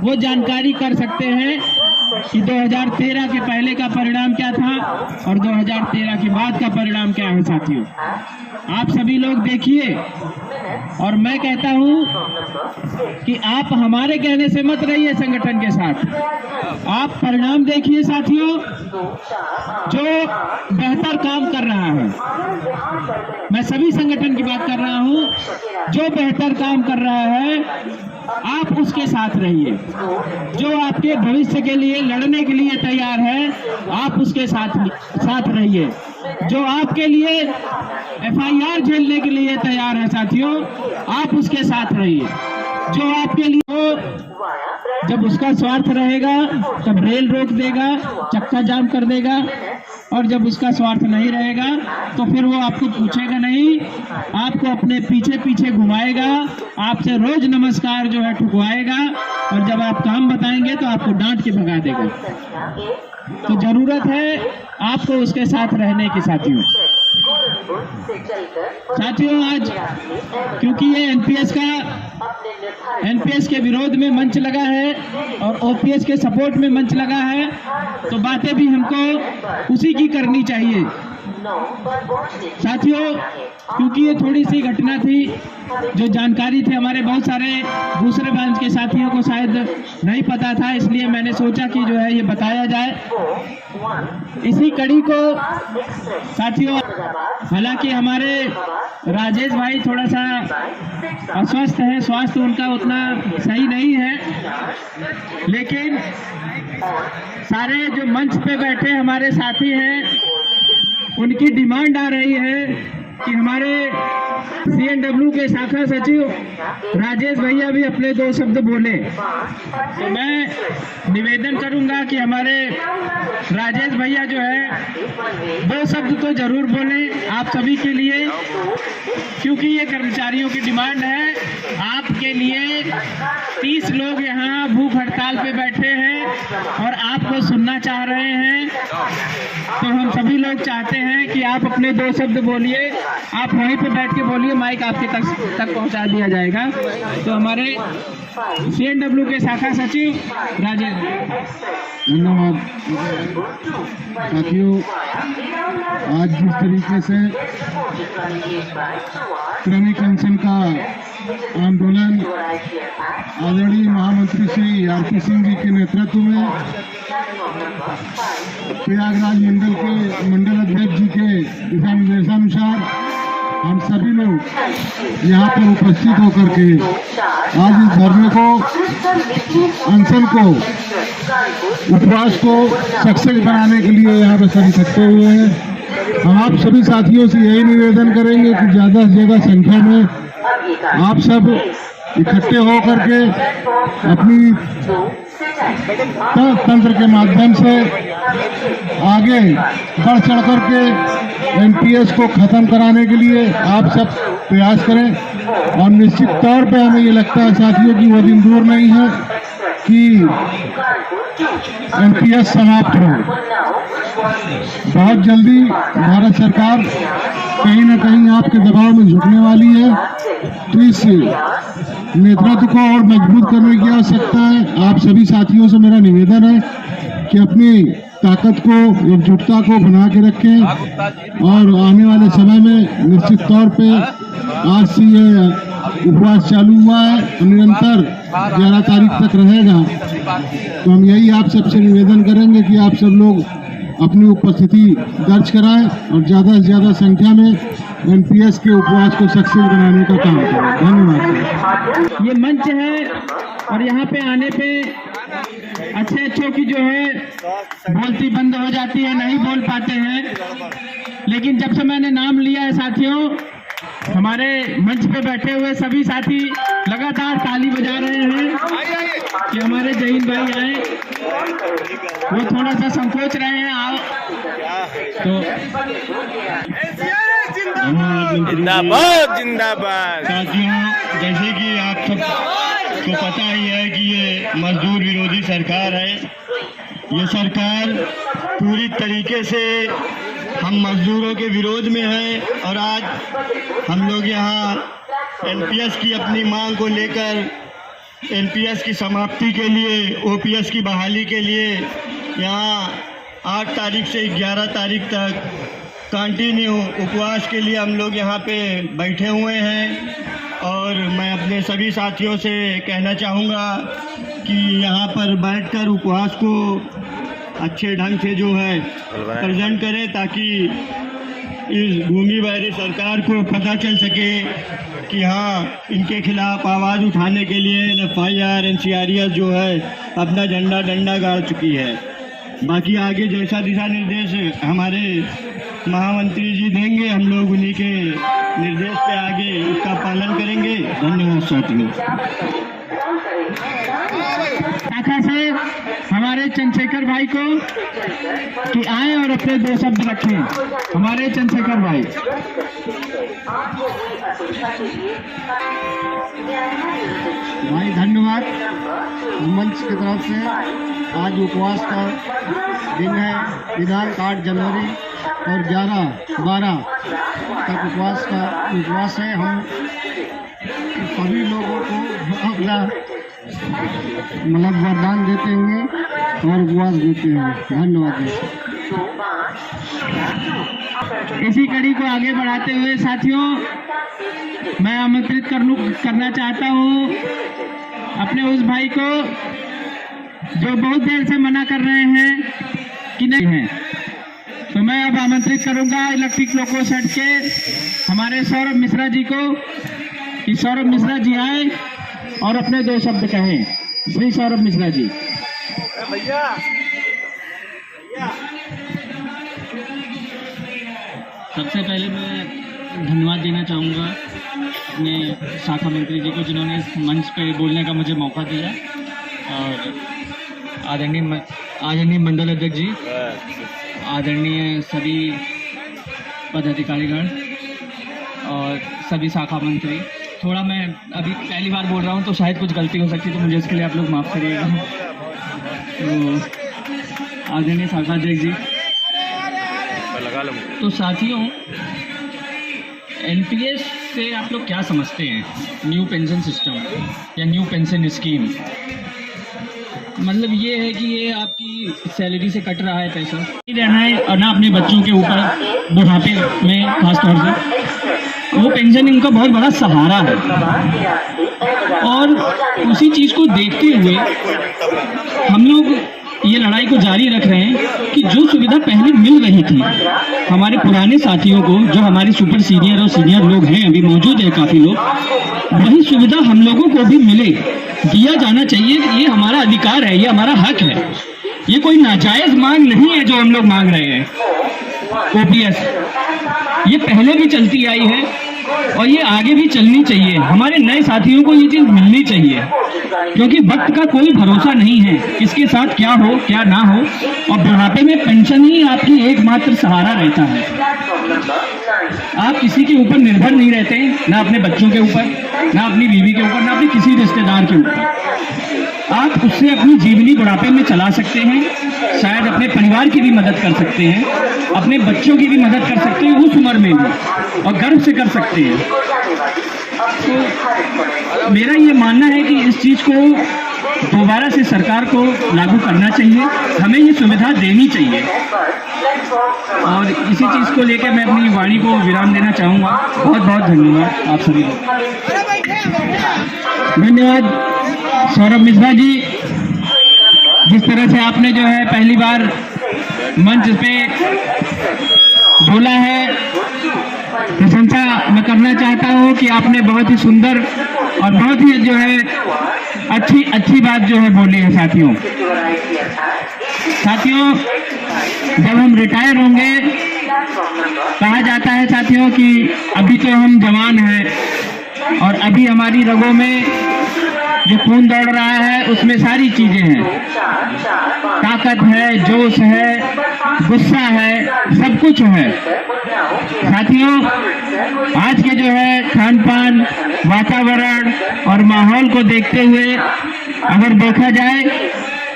वो जानकारी कर सकते हैं कि 2013 के पहले का परिणाम क्या था और 2013 के बाद का परिणाम क्या है। साथियों आप सभी लोग देखिए, और मैं कहता हूं कि आप हमारे कहने से मत रहिए संगठन के साथ, आप परिणाम देखिए साथियों। जो बेहतर काम कर रहा है, मैं सभी संगठन की बात कर रहा हूं, जो बेहतर काम कर रहा है आप उसके साथ रहिए। जो आपके भविष्य के लिए लड़ने के लिए तैयार है आप उसके साथ रहिए। जो आपके लिए FIR झेलने के लिए तैयार है साथियों आप उसके साथ रहिए। जो आपके लिए जब उसका स्वार्थ रहेगा तब रेल रोक देगा, चक्का जाम कर देगा, और जब उसका स्वार्थ नहीं रहेगा तो फिर वो आपको पूछेगा नहीं, आपको अपने पीछे पीछे घुमाएगा, आपसे रोज नमस्कार जो है ठुकवाएगा, और जब आप काम बताएंगे तो आपको डांट के भगा देगा। तो जरूरत है आपको उसके साथ रहने की साथियों। आज क्योंकि ये एनपीएस के विरोध में मंच लगा है और ओपीएस के सपोर्ट में मंच लगा है, तो बातें भी हमको उसी की करनी चाहिए साथियों। क्योंकि ये थोड़ी सी घटना थी जो जानकारी थी हमारे बहुत सारे दूसरे ब्रांच के साथियों को शायद नहीं पता था, इसलिए मैंने सोचा कि जो है ये बताया जाए। इसी कड़ी को साथियों, हालांकि हमारे राजेश भाई थोड़ा सा अस्वस्थ है, स्वास्थ्य उनका उतना सही नहीं है, लेकिन सारे जो मंच पे बैठे हमारे साथी हैं उनकी डिमांड आ रही है कि हमारे CNW के शाखा सचिव राजेश भैया भी अपने 2 शब्द बोले। तो मैं निवेदन करूंगा कि हमारे राजेश भैया जो है 2 शब्द तो जरूर बोलें आप सभी के लिए, क्योंकि ये कर्मचारियों की डिमांड है। आपके लिए 30 लोग यहाँ भूख हड़ताल पे बैठे हैं और आपको सुनना चाह रहे हैं, तो हम सभी लोग चाहते हैं कि आप अपने 2 शब्द बोलिए। आप वहीं पे बैठ के बोलिए, माइक आपके तक पहुंचा दिया जाएगा। तो हमारे CNW के शाखा सचिव राजेश। धन्यवाद साथियों। आज जिस तरीके से क्रमिक पेंशन का आंदोलन आदरणीय महामंत्री श्री RP सिंह जी के नेतृत्व में प्रयागराज मंडल के मंडल अध्यक्ष जी के दिशा निर्देशानुसार हम सभी लोग यहाँ पर उपस्थित होकर के आज इस धरने को, अनशन को, उपवास को सक्सेस बनाने के लिए यहाँ पर सभी इकट्ठे हुए हैं। हम आप सभी साथियों से यही निवेदन करेंगे कि ज़्यादा से ज़्यादा संख्या में आप सब इकट्ठे होकर के अपनी तंत्र के माध्यम से आगे बढ़ चढ़ करके एनपीएस को खत्म कराने के लिए आप सब प्रयास करें। और निश्चित तौर पे हमें ये लगता है साथियों कि वो दिन दूर नहीं है कि एनपीएस समाप्त हो। बहुत जल्दी भारत सरकार कहीं न कहीं आपके दबाव में झुकने वाली है, तो इस नेतृत्व को और मजबूत करने की आवश्यकता है। आप सभी साथियों से मेरा निवेदन है कि अपनी ताकत को, एकजुटता को बना के रखें और आने वाले समय में निश्चित तौर पे आज से ये उपवास चालू हुआ है और निरंतर 11 तारीख तक रहेगा। तो हम यही आप सबसे निवेदन करेंगे कि आप सब लोग अपनी उपस्थिति दर्ज कराएं और ज़्यादा से ज़्यादा संख्या में एनपीएस के उपवास को सक्सेस बनाने का काम करें। धन्यवाद। ये मंच है और यहाँ पे आने पे अच्छों की जो है बोलती बंद हो जाती है, नहीं बोल पाते हैं। लेकिन जब से मैंने नाम लिया है साथियों, हमारे मंच पे बैठे हुए सभी साथी लगातार ताली बजा रहे हैं कि हमारे जहीन भाई आए। वो थोड़ा सा संकोच रहे हैं, आओ तो जिंदाबाद जिंदाबाद। साथियों, जैसे कि आप सबको पता ही है कि ये मजदूर विरोधी सरकार है। ये सरकार पूरी तरीके से हम मजदूरों के विरोध में है और आज हम लोग यहाँ एनपीएस की अपनी मांग को लेकर, एनपीएस की समाप्ति के लिए, ओपीएस की बहाली के लिए यहाँ 8 तारीख से 11 तारीख तक कंटिन्यू उपवास के लिए हम लोग यहाँ पे बैठे हुए हैं। और मैं अपने सभी साथियों से कहना चाहूँगा कि यहाँ पर बैठकर उपवास को अच्छे ढंग से जो है प्रेजेंट करें, ताकि इस भूमि बैरी सरकार को पता चल सके कि हाँ, इनके खिलाफ आवाज़ उठाने के लिए एफआईआर, एनसीआरएस जो है अपना झंडा डंडा गाड़ चुकी है। बाकी आगे जैसा दिशा निर्देश हमारे महामंत्री जी देंगे, हम लोग उन्हीं के निर्देश पे आगे उसका पालन करेंगे। धन्यवाद साथियों। शाखा से हमारे चंद्रशेखर भाई को कि आए और अपने 2 शब्द रखें। हमारे चंद्रशेखर भाई। भाई धन्यवाद। मंच की तरफ से आज उपवास का दिन है। दिनांक 8 जनवरी और 11-12 तक उपवास है। हम सभी लोगों को अपना वरदान देते हैं और उपवास देते हैं। धन्यवाद। इसी कड़ी को आगे बढ़ाते हुए साथियों, मैं आमंत्रित करना चाहता हूँ अपने उस भाई को जो बहुत देर से मना कर रहे हैं कि नहीं है। तो मैं अब आमंत्रित करूंगा इलेक्ट्रिक लोको सेट के हमारे सौरभ मिश्रा जी को कि सौरभ मिश्रा जी आए और अपने 2 शब्द कहें। श्री सौरभ मिश्रा जी। सबसे पहले मैं धन्यवाद देना चाहूँगा अपने शाखा मंत्री जी को, जिन्होंने इस मंच पे बोलने का मुझे मौका दिया, और आदरणीय मंडल अध्यक्ष जी, आदरणीय सभी पदाधिकारीगण और सभी शाखा मंत्री। थोड़ा मैं अभी पहली बार बोल रहा हूँ तो शायद कुछ गलती हो सकती है, तो मुझे इसके लिए आप लोग माफ़ करिएगा। तो आदरणीय शाखा अध्यक्ष जी, तो साथियों, एनपीएस से आप लोग क्या समझते हैं? न्यू पेंशन सिस्टम या न्यू पेंशन स्कीम, मतलब ये है कि ये आपकी सैलरी से कट रहा है पैसा, नहीं रहना है, और ना अपने बच्चों के ऊपर बुढ़ापे में खासतौर से वो पेंशन इनका बहुत बड़ा सहारा है। और उसी चीज़ को देखते हुए हम लोग ये लड़ाई को जारी रख रहे हैं कि जो सुविधा पहले मिल रही थी हमारे पुराने साथियों को, जो हमारे सुपर सीनियर और सीनियर लोग हैं, अभी मौजूद है काफ़ी लोग, वही सुविधा हम लोगों को भी मिले, दिया जाना चाहिए। ये हमारा अधिकार है, ये हमारा हक है, ये कोई नाजायज मांग नहीं है जो हम लोग मांग रहे हैं। ओपीएस ये पहले भी चलती आई है और ये आगे भी चलनी चाहिए। हमारे नए साथियों को ये चीज़ मिलनी चाहिए, क्योंकि वक्त का कोई भरोसा नहीं है, किसके साथ क्या हो क्या ना हो, और बुढ़ापे में पेंशन ही आपकी एकमात्र सहारा रहता है। आप किसी के ऊपर निर्भर नहीं रहते, ना अपने बच्चों के ऊपर, ना अपनी बीवी के ऊपर, ना अपने किसी रिश्तेदार के ऊपर। आप उससे अपनी जीवनी बुढ़ापे में चला सकते हैं, शायद अपने परिवार की भी मदद कर सकते हैं, अपने बच्चों की भी मदद कर सकते हैं उस उम्र में भी, और गर्व से कर सकते हैं। तो मेरा ये मानना है कि इस चीज़ को दोबारा से सरकार को लागू करना चाहिए, हमें ये सुविधा देनी चाहिए। और इसी चीज़ को लेकर मैं अपनी वाणी को विराम देना चाहूँगा। बहुत बहुत धन्यवाद आप सभी लोग। धन्यवाद सौरभ मिश्रा जी, जिस तरह से आपने जो है पहली बार मंच पे बोला है, प्रशंसा मैं करना चाहता हूँ कि आपने बहुत ही सुंदर और बहुत ही जो है अच्छी बात जो है बोली है। साथियों जब हम रिटायर होंगे, कहा जाता है साथियों कि अभी तो हम जवान हैं और अभी हमारी रगों में जो खून दौड़ रहा है उसमें सारी चीजें हैं, ताकत है, जोश है, गुस्सा है, सब कुछ है। साथियों आज के जो है खान पान, वातावरण और माहौल को देखते हुए अगर देखा जाए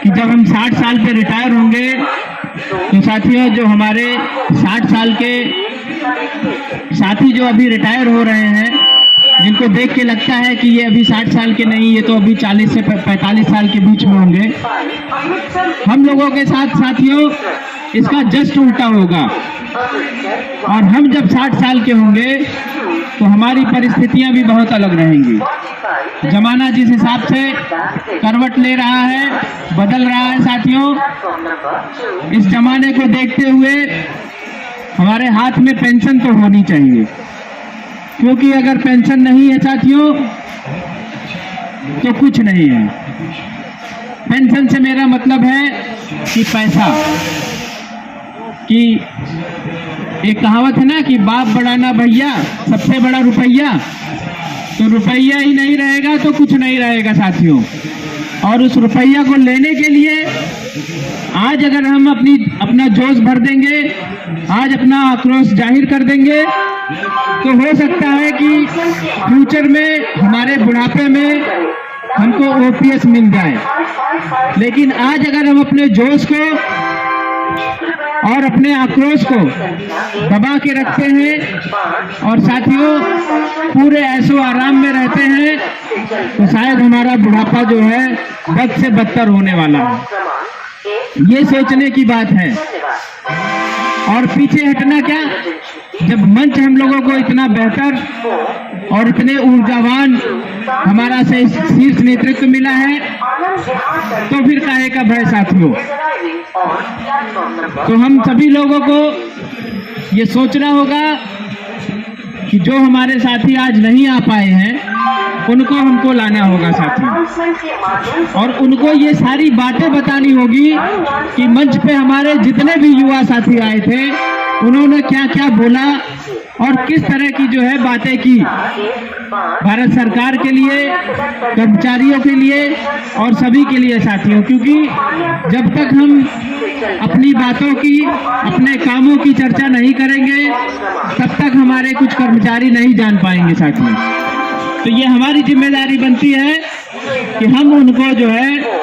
कि जब हम 60 साल पे रिटायर होंगे, तो साथियों जो हमारे 60 साल के साथी जो अभी रिटायर हो रहे हैं, जिनको देख के लगता है कि ये अभी 60 साल के नहीं, ये तो अभी 40 से 45 साल के बीच में होंगे, हम लोगों के साथ साथियों इसका जस्ट उल्टा होगा। और हम जब 60 साल के होंगे तो हमारी परिस्थितियां भी बहुत अलग रहेंगी। जमाना जिस हिसाब से करवट ले रहा है, बदल रहा है साथियों, इस जमाने को देखते हुए हमारे हाथ में पेंशन तो होनी चाहिए, क्योंकि अगर पेंशन नहीं है साथियों तो कुछ नहीं है। पेंशन से मेरा मतलब है कि पैसा, कि एक कहावत है ना कि बाप बड़ा ना भैया, सबसे बड़ा रुपया। तो रुपया ही नहीं रहेगा तो कुछ नहीं रहेगा साथियों। और उस रुपया को लेने के लिए आज अगर हम अपना जोश भर देंगे, आज अपना आक्रोश जाहिर कर देंगे, तो हो सकता है कि फ्यूचर में हमारे बुढ़ापे में हमको ओपीएस मिल जाए। लेकिन आज अगर हम अपने जोश को और अपने आक्रोश को दबा के रखते हैं और साथियों पूरे ऐशो आराम में रहते हैं, तो शायद हमारा बुढ़ापा जो है बद से बदतर होने वाला है। ये सोचने की बात है। और पीछे हटना क्या, जब मंच हम लोगों को इतना बेहतर और इतने ऊर्जावान हमारा से शीर्ष नेतृत्व मिला है, तो फिर काहे का भय साथियों। तो हम सभी लोगों को ये सोचना होगा कि जो हमारे साथी आज नहीं आ पाए हैं उनको हमको लाना होगा साथियों, और उनको ये सारी बातें बतानी होगी कि मंच पे हमारे जितने भी युवा साथी आए थे उन्होंने क्या क्या बोला और किस तरह की जो है बातें की भारत सरकार के लिए, कर्मचारियों के लिए और सभी के लिए साथियों। क्योंकि जब तक हम अपनी बातों की, अपने कामों की चर्चा नहीं करेंगे, तब तक हमारे कुछ कर्मचारी नहीं जान पाएंगे साथियों। तो ये हमारी जिम्मेदारी बनती है कि हम उनको जो है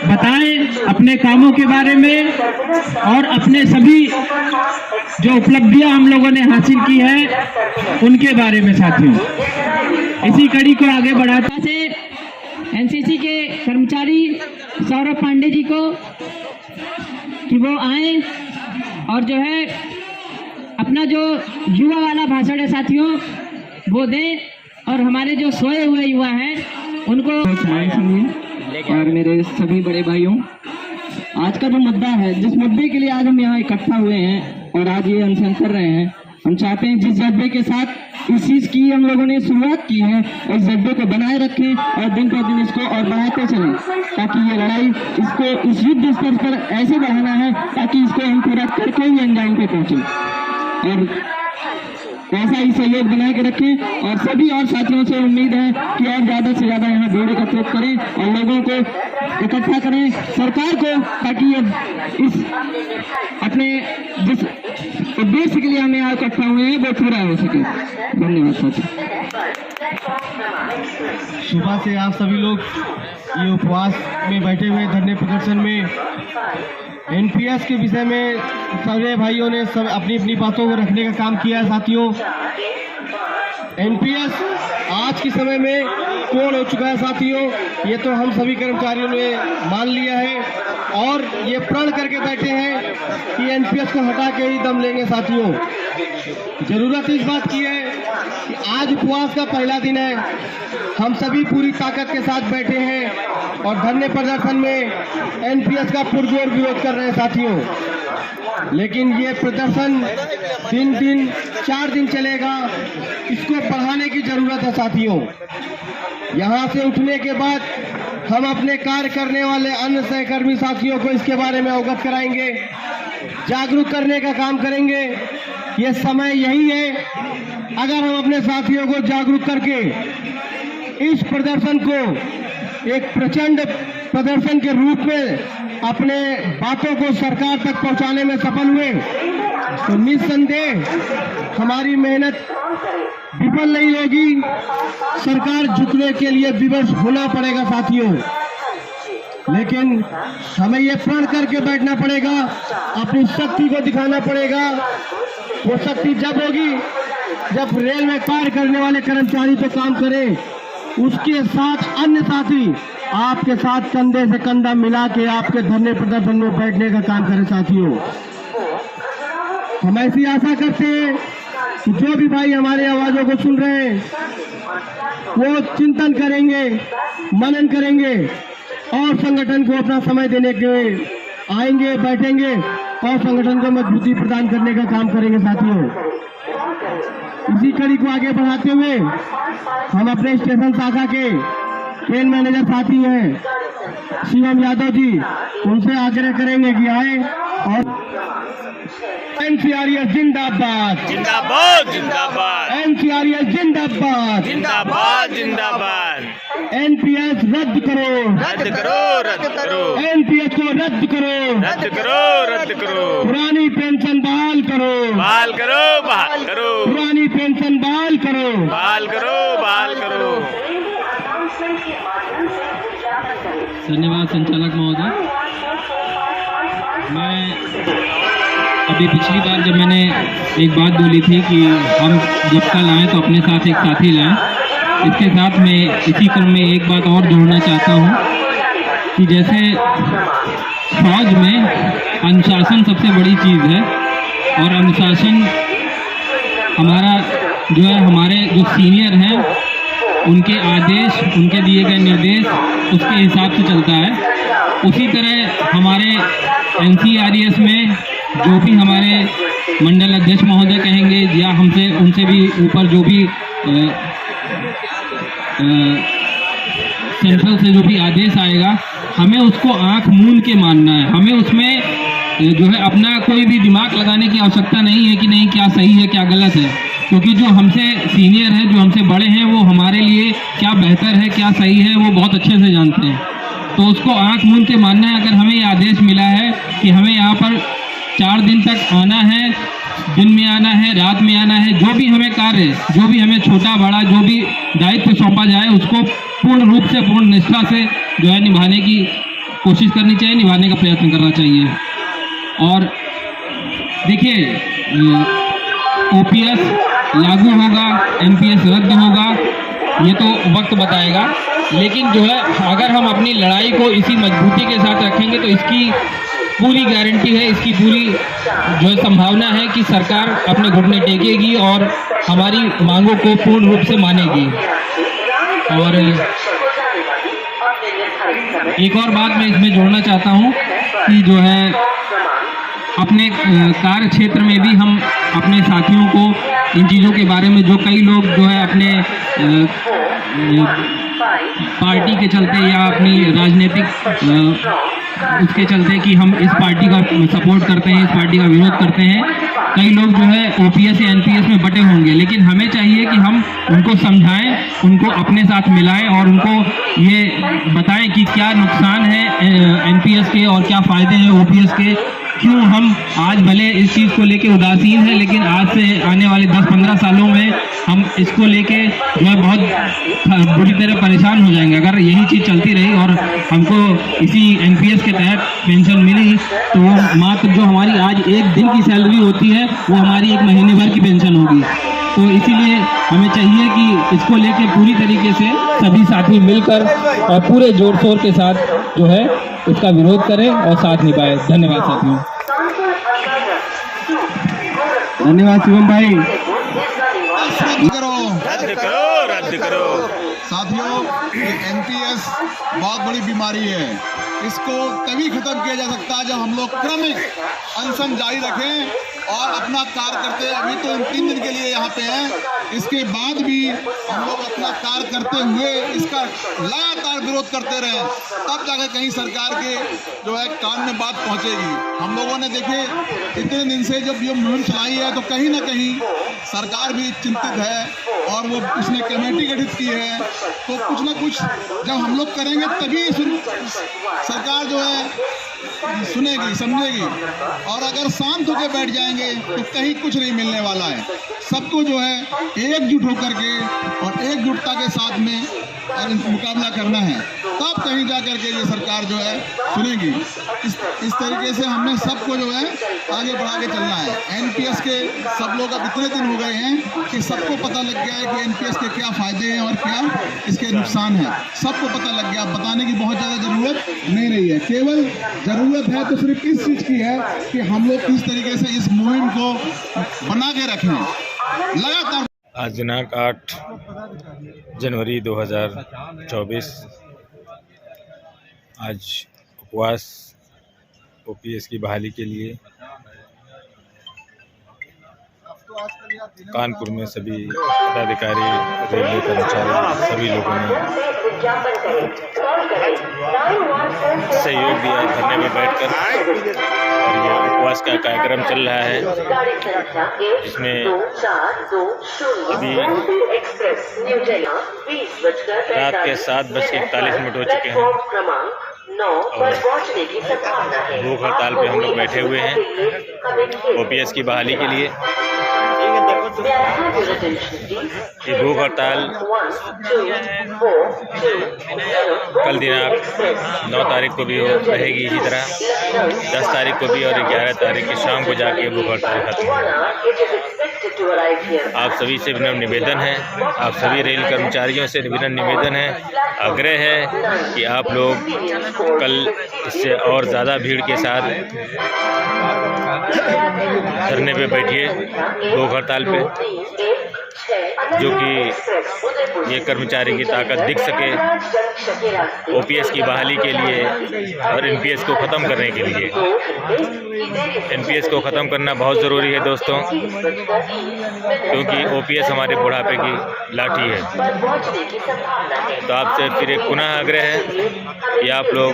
बताएं अपने कामों के बारे में और अपने सभी जो उपलब्धियां हम लोगों ने हासिल की है उनके बारे में साथियों। इसी कड़ी को आगे बढ़ाते से एनसीसी के कर्मचारी सौरभ पांडे जी को कि वो आए और जो है अपना जो युवा वाला भाषण है साथियों वो दें, और हमारे जो सोए हुए युवा हैं उनको और मेरे सभी बड़े भाइयों, आज का जो मुद्दा है, जिस मुद्दे के लिए आज हम यहाँ इकट्ठा हुए हैं और आज ये अनशन कर रहे हैं, हम चाहते हैं जिस जज्बे के साथ इस चीज की हम लोगों ने शुरुआत की है उस जज्बे को बनाए रखें और दिन पर दिन इसको और बढ़ाते चलें, ताकि ये लड़ाई इसको इस युद्ध स्तर पर ऐसे बढ़ाना है ताकि इसको हम पूरा करके ही अंजाम पे पहुंचे। और ऐसा ही सहयोग बना के रखें और सभी और साथियों से उम्मीद है कि और ज्यादा से ज्यादा यहाँ भीड़ एकत्रित करें और लोगों को इकट्ठा करें, सरकार को, ताकि ये इस अपने जिस उद्देश्य के लिए हम यहाँ इकट्ठा हुए हैं वो पूरा हो सके। धन्यवाद साथियों। सुबह से आप सभी लोग ये उपवास में बैठे हुए धरने प्रदर्शन में एनपीएस के विषय में सारे भाइयों ने सब अपनी अपनी बातों को रखने का काम किया है साथियों। एनपीएस आज के समय में पूर्ण हो चुका है साथियों। ये तो हम सभी कर्मचारियों ने मान लिया है और ये प्रण करके बैठे हैं कि एनपीएस को हटा के ही दम लेंगे। साथियों, जरूरत इस बात की है कि आज उपवास का पहला दिन है, हम सभी पूरी ताकत के साथ बैठे हैं और धरने प्रदर्शन में एनपीएस का पुरजोर विरोध कर रहे हैं। साथियों, लेकिन ये प्रदर्शन 4 दिन चलेगा, इसको बढ़ाने की जरूरत है। साथियों, यहाँ से उठने के बाद हम अपने कार्य करने वाले अन्य सहकर्मी साथियों को इसके बारे में अवगत कराएंगे, जागरूक करने का काम करेंगे। ये समय यही है, अगर हम अपने साथियों को जागरूक करके इस प्रदर्शन को एक प्रचंड प्रदर्शन के रूप में अपने बातों को सरकार तक पहुंचाने में सफल हुए तो निस्संदेह हमारी मेहनत विफल नहीं होगी। सरकार झुकने के लिए विवश होना पड़ेगा। साथियों, लेकिन हमें ये प्रण करके बैठना पड़ेगा, अपनी शक्ति को दिखाना पड़ेगा। वो शक्ति जब होगी जब रेल में कार्य करने वाले कर्मचारी तो काम करें, उसके साथ अन्य साथी आपके साथ कंधे से कंधा मिला के आपके धरने प्रदर्शन में बैठने का काम करें। साथियों, हम ऐसी आशा करते हैं कि जो भी भाई हमारे आवाजों को सुन रहे हैं वो चिंतन करेंगे, मनन करेंगे और संगठन को अपना समय देने के आएंगे, बैठेंगे और संगठन को मजबूती प्रदान करने का काम करेंगे। साथियों, इसी कड़ी को आगे बढ़ाते हुए हम अपने स्टेशन शाखा के ट्रेन मैनेजर साथी हैं शिवम यादव जी, उनसे आग्रह करेंगे कि आए और एनसीआरएस जिंदाबाद, जिंदाबाद जिंदाबाद, एनसीआरएस जिंदाबाद, जिंदाबाद जिंदाबाद। एनपीएस रद्द करो, रद्द करो, रद्द करो, एनपीएस को रद्द करो, रद्द करो, रद्द करो। पुरानी पेंशन बहाल करो, बहाल करो, बहाल करो, पुरानी पेंशन बहाल करो, बहाल करो, बहाल करो। धन्यवाद संचालक महोदय। मैं अभी पिछली बार जब मैंने एक बात बोली थी कि हम जब कल आए तो अपने साथ एक साथी लाएं, इसके साथ मैं इसी क्रम में एक बात और जोड़ना चाहता हूं कि जैसे फौज में अनुशासन सबसे बड़ी चीज़ है और अनुशासन हमारा जो है, हमारे जो सीनियर हैं उनके आदेश, उनके दिए गए निर्देश उसके हिसाब से चलता है। उसी तरह हमारे एनसीआरएस में जो भी हमारे मंडल अध्यक्ष महोदय कहेंगे या हमसे उनसे भी ऊपर जो भी सेंट्रल से जो भी आदेश आएगा, हमें उसको आंख मूंद के मानना है। हमें उसमें जो है अपना कोई भी दिमाग लगाने की आवश्यकता नहीं है कि नहीं क्या सही है क्या गलत है, क्योंकि जो हमसे सीनियर हैं, जो हमसे बड़े हैं, वो हमारे लिए क्या बेहतर है क्या सही है वो बहुत अच्छे से जानते हैं। तो उसको आंख मूंद के मानना है। अगर हमें ये आदेश मिला है कि हमें यहाँ पर 4 दिन तक आना है, दिन में आना है, रात में आना है, जो भी हमें कार्य, जो भी हमें छोटा बड़ा जो भी दायित्व सौंपा जाए उसको पूर्ण रूप से, पूर्ण निष्ठा से जो है निभाने की कोशिश करनी चाहिए, निभाने का प्रयत्न करना चाहिए। और देखिए, ओपीएस लागू होगा, एनपीएस रद्द होगा, ये तो वक्त बताएगा, लेकिन जो है अगर हम अपनी लड़ाई को इसी मजबूती के साथ रखेंगे तो इसकी पूरी गारंटी है, इसकी पूरी जो है संभावना है कि सरकार अपने घुटने टेकेगी और हमारी मांगों को पूर्ण रूप से मानेगी। और एक और बात मैं इसमें जोड़ना चाहता हूँ कि जो है अपने कार्य क्षेत्र में भी हम अपने साथियों को इन चीज़ों के बारे में, जो कई लोग जो है अपने पार्टी के चलते या अपनी राजनीतिक उसके चलते कि हम इस पार्टी का सपोर्ट करते हैं, इस पार्टी का विरोध करते हैं, कई लोग जो है ओपीएस या एनपीएस में बटे होंगे, लेकिन हमें चाहिए कि हम उनको समझाएं, उनको अपने साथ मिलाएं और उनको ये बताएं कि क्या नुकसान है एनपीएस के और क्या फ़ायदे हैं ओपीएस के। क्यों हम आज भले इस चीज़ को लेके उदासीन हैं, लेकिन आज से आने वाले 10-15 सालों में हम इसको लेके जो है बहुत बुरी तरह परेशान हो जाएंगे। अगर यही चीज़ चलती रही और हमको इसी एनपीएस के तहत पेंशन मिली तो वो मात्र जो हमारी आज एक दिन की सैलरी होती है वो हमारी एक महीने भर की पेंशन होगी। तो इसीलिए हमें चाहिए कि इसको लेके पूरी तरीके से सभी साथी मिलकर और पूरे जोर शोर के साथ जो है इसका विरोध करें और साथ निभाएं। धन्यवाद साथियों। धन्यवाद शिवम भाई। रद्द करो। साथियों, एनपीएस बहुत बड़ी बीमारी है। इसको तभी खत्म किया जा सकता है जब हम लोग क्रमिक अनशन जारी रखें और अपना कार्य करते हैं। अभी तो हम 3 दिन के लिए यहाँ पे हैं, इसके बाद भी हम लोग अपना कार्य करते हुए इसका लगातार विरोध करते रहें, तब जाकर कहीं सरकार के जो है कान में बात पहुँचेगी। हम लोगों ने देखे इतने दिन से जब ये मुहिम चलाई है तो कहीं ना कहीं सरकार भी चिंतित है और वो उसने कमेटी गठित की है, तो कुछ ना कुछ जब हम लोग करेंगे तभी सरकार जो है सुनेगी, समझेगी। और अगर शांत होकर बैठ जाएंगे तो कहीं कुछ नहीं मिलने वाला है। सबको जो है एकजुट होकर के और एकजुटता के साथ में और मुकाबला करना है, तब कहीं जा कर के ये सरकार जो है सुनेगी। इस तरीके से हमने सबको जो है आगे बढ़ा के चलना है। एनपीएस के सब लोग अब इतने दिन हो गए हैं कि सबको पता लग गया है कि एनपीएस के क्या फायदे हैं और क्या इसके नुकसान हैं। सबको पता लग गया, बताने की बहुत ज़्यादा ज़रूरत नहीं रही है। केवल ज़रूरत है तो सिर्फ इस चीज़ की है कि हम लोग किस तरीके से इस मुहिम को बना के रखें लगातार। आज दिनांक 8 जनवरी 2024 आज उपवास ओपीएस की बहाली के लिए कानपुर में सभी पदाधिकारी, रेलवे कर्मचारी, सभी लोगों ने सहयोग दिया धरने में बैठकर। और ये उपवास का कार्यक्रम चल रहा है जिसमें अभी रात के 7:41 हो चुके हैं और भूख हड़ताल पे हम लोग बैठे हुए हैं ओपीएस की बहाली के लिए। ये भूख हड़ताल कल दिनांक 9 तारीख को भी रहेगी इसी तरह, 10 तारीख को भी और 11 तारीख की शाम को जाके भूख हड़ताल खत्म होगी। आप सभी से विनम्र निवेदन है, आप सभी रेल कर्मचारियों से विनम्र निवेदन है, आग्रह है कि आप लोग कल इससे और ज़्यादा भीड़ के साथ धरने पे बैठिए भूख हड़ताल पे, जो कि ये कर्मचारी की ताकत दिख सके ओपीएस की बहाली के लिए और एनपीएस को ख़त्म करने के लिए। एनपीएस को ख़त्म करना बहुत ज़रूरी है दोस्तों, क्योंकि ओपीएस हमारे बुढ़ापे की लाठी है। तो आपसे फिर एक पुनः आग्रह है कि आप लोग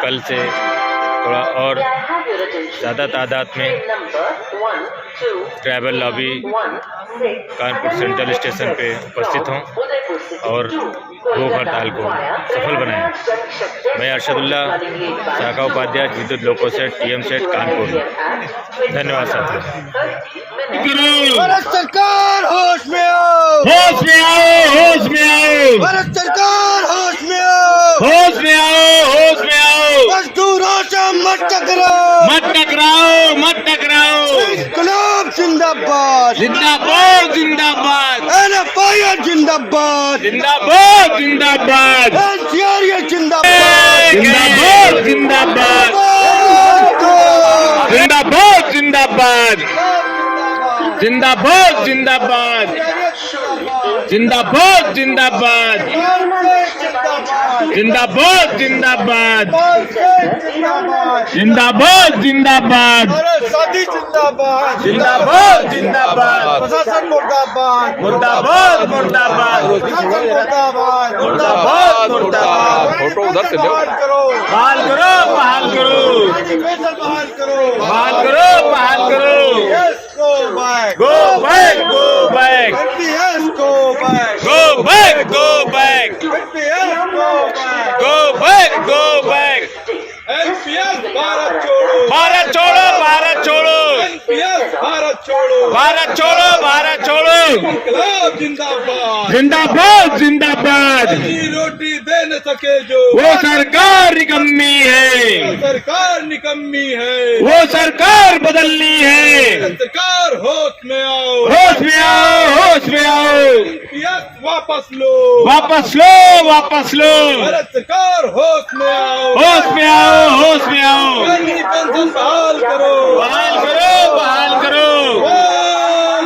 कल से थोड़ा और ज़्यादा तादाद में travel lobby Kanpur central station पे उपस्थित हों और भूख हड़ताल को सफल बनाएं। मैं अरशदुल्ला, शाखा उपाध्यक्ष, विद्युत लोको सेट, टीएम सेट, कानपुर। धन्यवाद साथियों। भारत सरकार होश में आओ, होश में आओ, होश में आओ, भारत सरकार होश में आओ, होश में आओ, होश में आओ। मजदूरों से मत टकराओ, मत टकराओ, मत टकराओ। इंकलाब जिंदाबाद, जिंदाबाद, जिंदाबाद, एनएफआई जिंदाबाद, जिंदाबाद, जिंदाबाद, एनसीआर जिंदाबाद, जिंदाबाद, जिंदाबाद, जिंदाबाद, जिंदाबाद, जिंदाबाद, जिंदाबाद, जिंदाबाद, जिंदाबाद, जिंदाबाद, जिंदाबाद, जिंदाबाद, जिंदाबाद, साथी जिंदाबाद, जिंदाबाद, जिंदाबाद, प्रशासन मुर्दाबाद, मुर्दाबाद, मुर्दाबाद, मुर्दाबाद, मुर्दाबाद, मुर्दाबाद। फोटो उधर से लो। बहाल करो, बहाल करो, बहाल करो, बहाल करो, बहाल करो, बहाल करो। Yes, go back, Go back, go back, NPS go back, go back, go back, NPS go back, go back, go back। NPS Bharat छोड़ो, भारत छोड़ो, भारत छोड़ो, NPS भारत छोड़ो, भारत छोड़ो, भारत छोड़ो। इंकलाब जिंदाबाद, जिंदाबाद, जिंदाबाद। रोजी रोटी दे न सके जो वो सरकार निकम्मी है, सरकार निकम्मी है, वो सरकार बदलनी है। सरकार होश में आओ, होश में आओ, होश में आओ। एनपीएस वापस लो, वापस लो, वापस लो। भारत सरकार होश में आओ, होश में आओ, होश में आओ। कर्मचारी पेंशन बहाल करो, बहाल करो, बहाल करो। बोल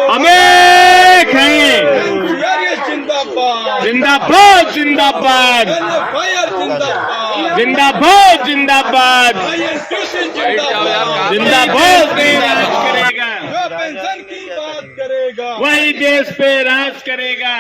हम एक हैं। एनपीआरएस जिंदाबाद, जिंदाबाद, जिंदाबाद, एनएफआईआर जिंदाबाद, जिंदाबाद, जिंदाबाद, आईएनटीसी जिंदाबाद, जिंदाबाद। पे राज करेगा, जो पेंशन की बात करेगा, वही देश पे राज करेगा।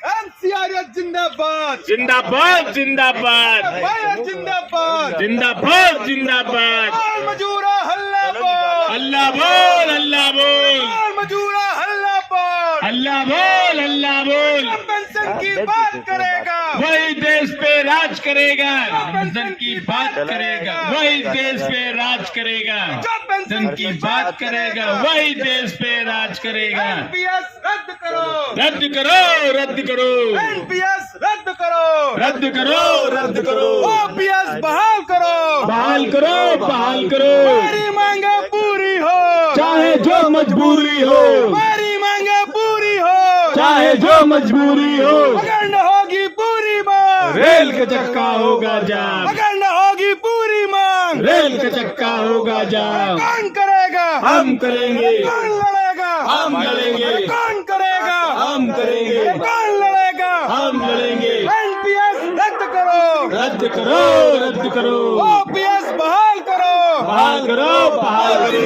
एनसीआरएस जिंदाबाद, जिंदाबाद, जिंदाबाद, एनएफआईआर जिंदाबाद, जिंदाबाद, जिंदाबाद। बाल मजूरा हल्ला बोल, अल्लाह बोल, अल्लाह बोल, बाल मजूरा हल्ला बोल, अल्लाह बोल, अल्लाह बोल। पेंशन की बात करेगा, वही देश पे राज करेगा। पेंशन की बात करेगा, वही देश पे राज करेगा। पेंशन की बात करेगा, वही देश पे राज करेगा। एनपीएस रद्द करो, रद्द करो, रद्द करो, एनपीएस रद्द करो, रद्द करो, रद्द करो। ओपीएस बहाल करो, बहाल करो, बहाल करो। हमारी मांगे पूरी हो, चाहे जो मजबूरी हो, हमारी मांगे पूरी हो, चाहे जो मजबूरी हो। अगर न होगी पूरी मांग, रेल का चक्का होगा जाम, अगर न होगी पूरी मांग, रेल का चक्का होगा जाम। कौन करेगा, हम करेंगे, कौन लड़ेगा, हम लड़ेंगे, कौन करेगा, हम करेंगे, कौन लड़ेगा, हम लड़ेंगे। एनपीएस रद्द करो, रद्द करो, रद्द करो, ओपीएस बहाल करो, बहाल करो, बहाल करो।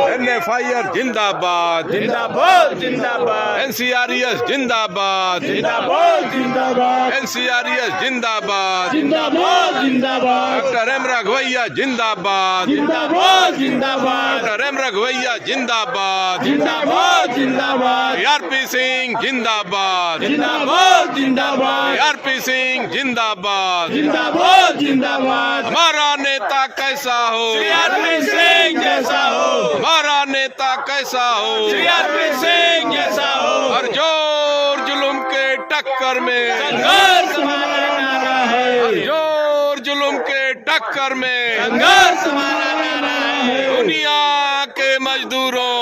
एनएफआईआर जिंदाबाद, जिंदाबाद, जिंदाबाद, एनसीआरएस जिंदाबाद, जिंदाबाद, जिंदाबाद, एनसीआरएस जिंदाबाद, जिंदाबाद, जिंदाबाद, डॉक्टर एम राघवैया जिंदाबाद, जिंदाबाद, जिंदाबाद, डॉक्टर एम राघवैया जिंदाबाद, जिंदाबाद, जिंदाबाद, आरपी सिंह जिंदाबाद, जिंदाबाद, जिंदाबाद, आरपी सिंह जिंदाबाद। जिंदाबाद, जिंदाबाद। हमारा नेता कैसा हो, आरपी सिंह जैसा हो, हमारा नेता कैसा हो, आरपी सिंह जैसा हो। हर जोर जुल्म के टक्कर में, संघर्ष हमारा नारा है, जोर जुल्म के टक्कर में, संघर्ष हमारा नारा है। दुनिया के मजदूरों,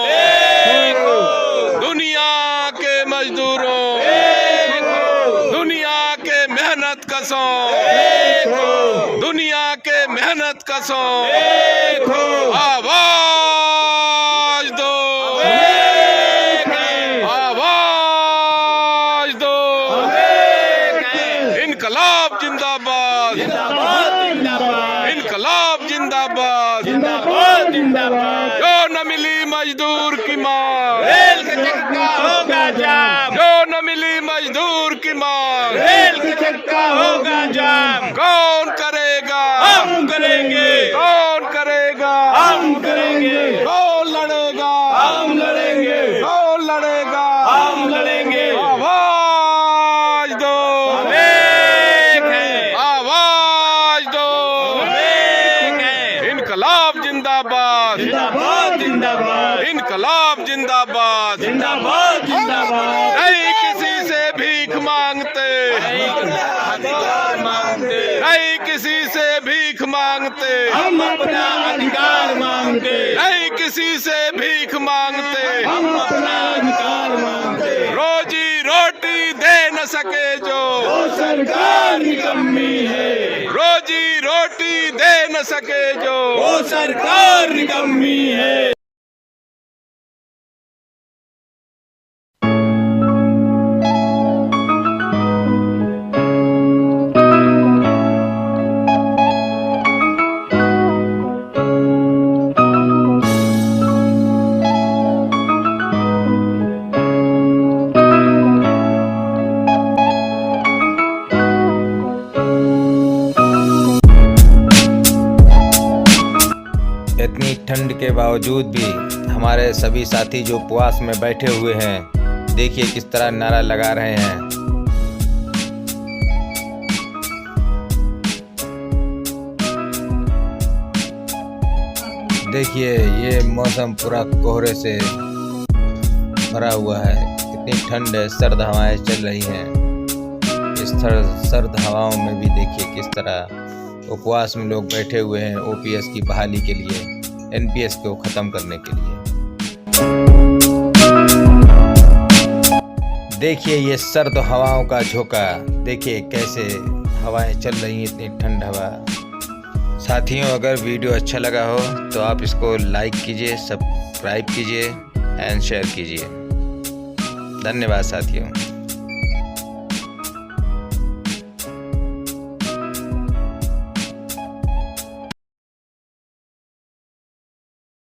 दुनिया के मजदूरों, दुनिया के मेहनत कशों, दुनिया के मेहनत कशों, आवाज दो, आवाज दो। इनकलाब जिंदाबाद, इनकलाब जिंदाबाद, जिंदाबाद, जिंदाबाद। जो न मिली मजदूर की मांग, रेल का चक्का होगा जाम, जो न मिली मजदूर की मांग, रेल का चक्का होगा जाम। कौन करेगा, हम करेंगे, कौन करेगा, हम करेंगे, कौन लड़ेगा, हम लड़ेंगे, कौन लड़ेगा, हम लड़ेंगे। आवाज दो, हम एक हैं, आवाज दो। हम एक हैं। इनकलाब जिंदाबाद, जिंदाबाद, जिंदाबाद, इनकलाब जिंदाबाद। जिंदाबाद, जिंदाबाद। नहीं किसी से भीख मांगते, अधिकार मांगते, नहीं किसी से भीख मांगते, हम अपना अधिकार मांगते, नहीं किसी से भीख मांगते, हम अपना अधिकार मांगते। रोजी रोटी दे न सके जो, वो सरकार निकम्मी है, रोजी रोटी दे न सके जो, वो सरकार निकम्मी है। इतनी ठंड के बावजूद भी हमारे सभी साथी जो उपवास में बैठे हुए हैं, देखिए किस तरह नारा लगा रहे हैं। देखिए ये मौसम पूरा कोहरे से भरा हुआ है, इतनी ठंड है, सर्द हवाएं चल रही हैं। इस सर्द हवाओं में भी देखिए किस तरह उपवास में लोग बैठे हुए हैं ओपीएस की बहाली के लिए, एनपीएस को ख़त्म करने के लिए। देखिए ये सर्द हवाओं का झोंका, देखिए कैसे हवाएं चल रही हैं, इतनी ठंड हवा। साथियों, अगर वीडियो अच्छा लगा हो तो आप इसको लाइक कीजिए, सब्सक्राइब कीजिए एंड शेयर कीजिए। धन्यवाद साथियों।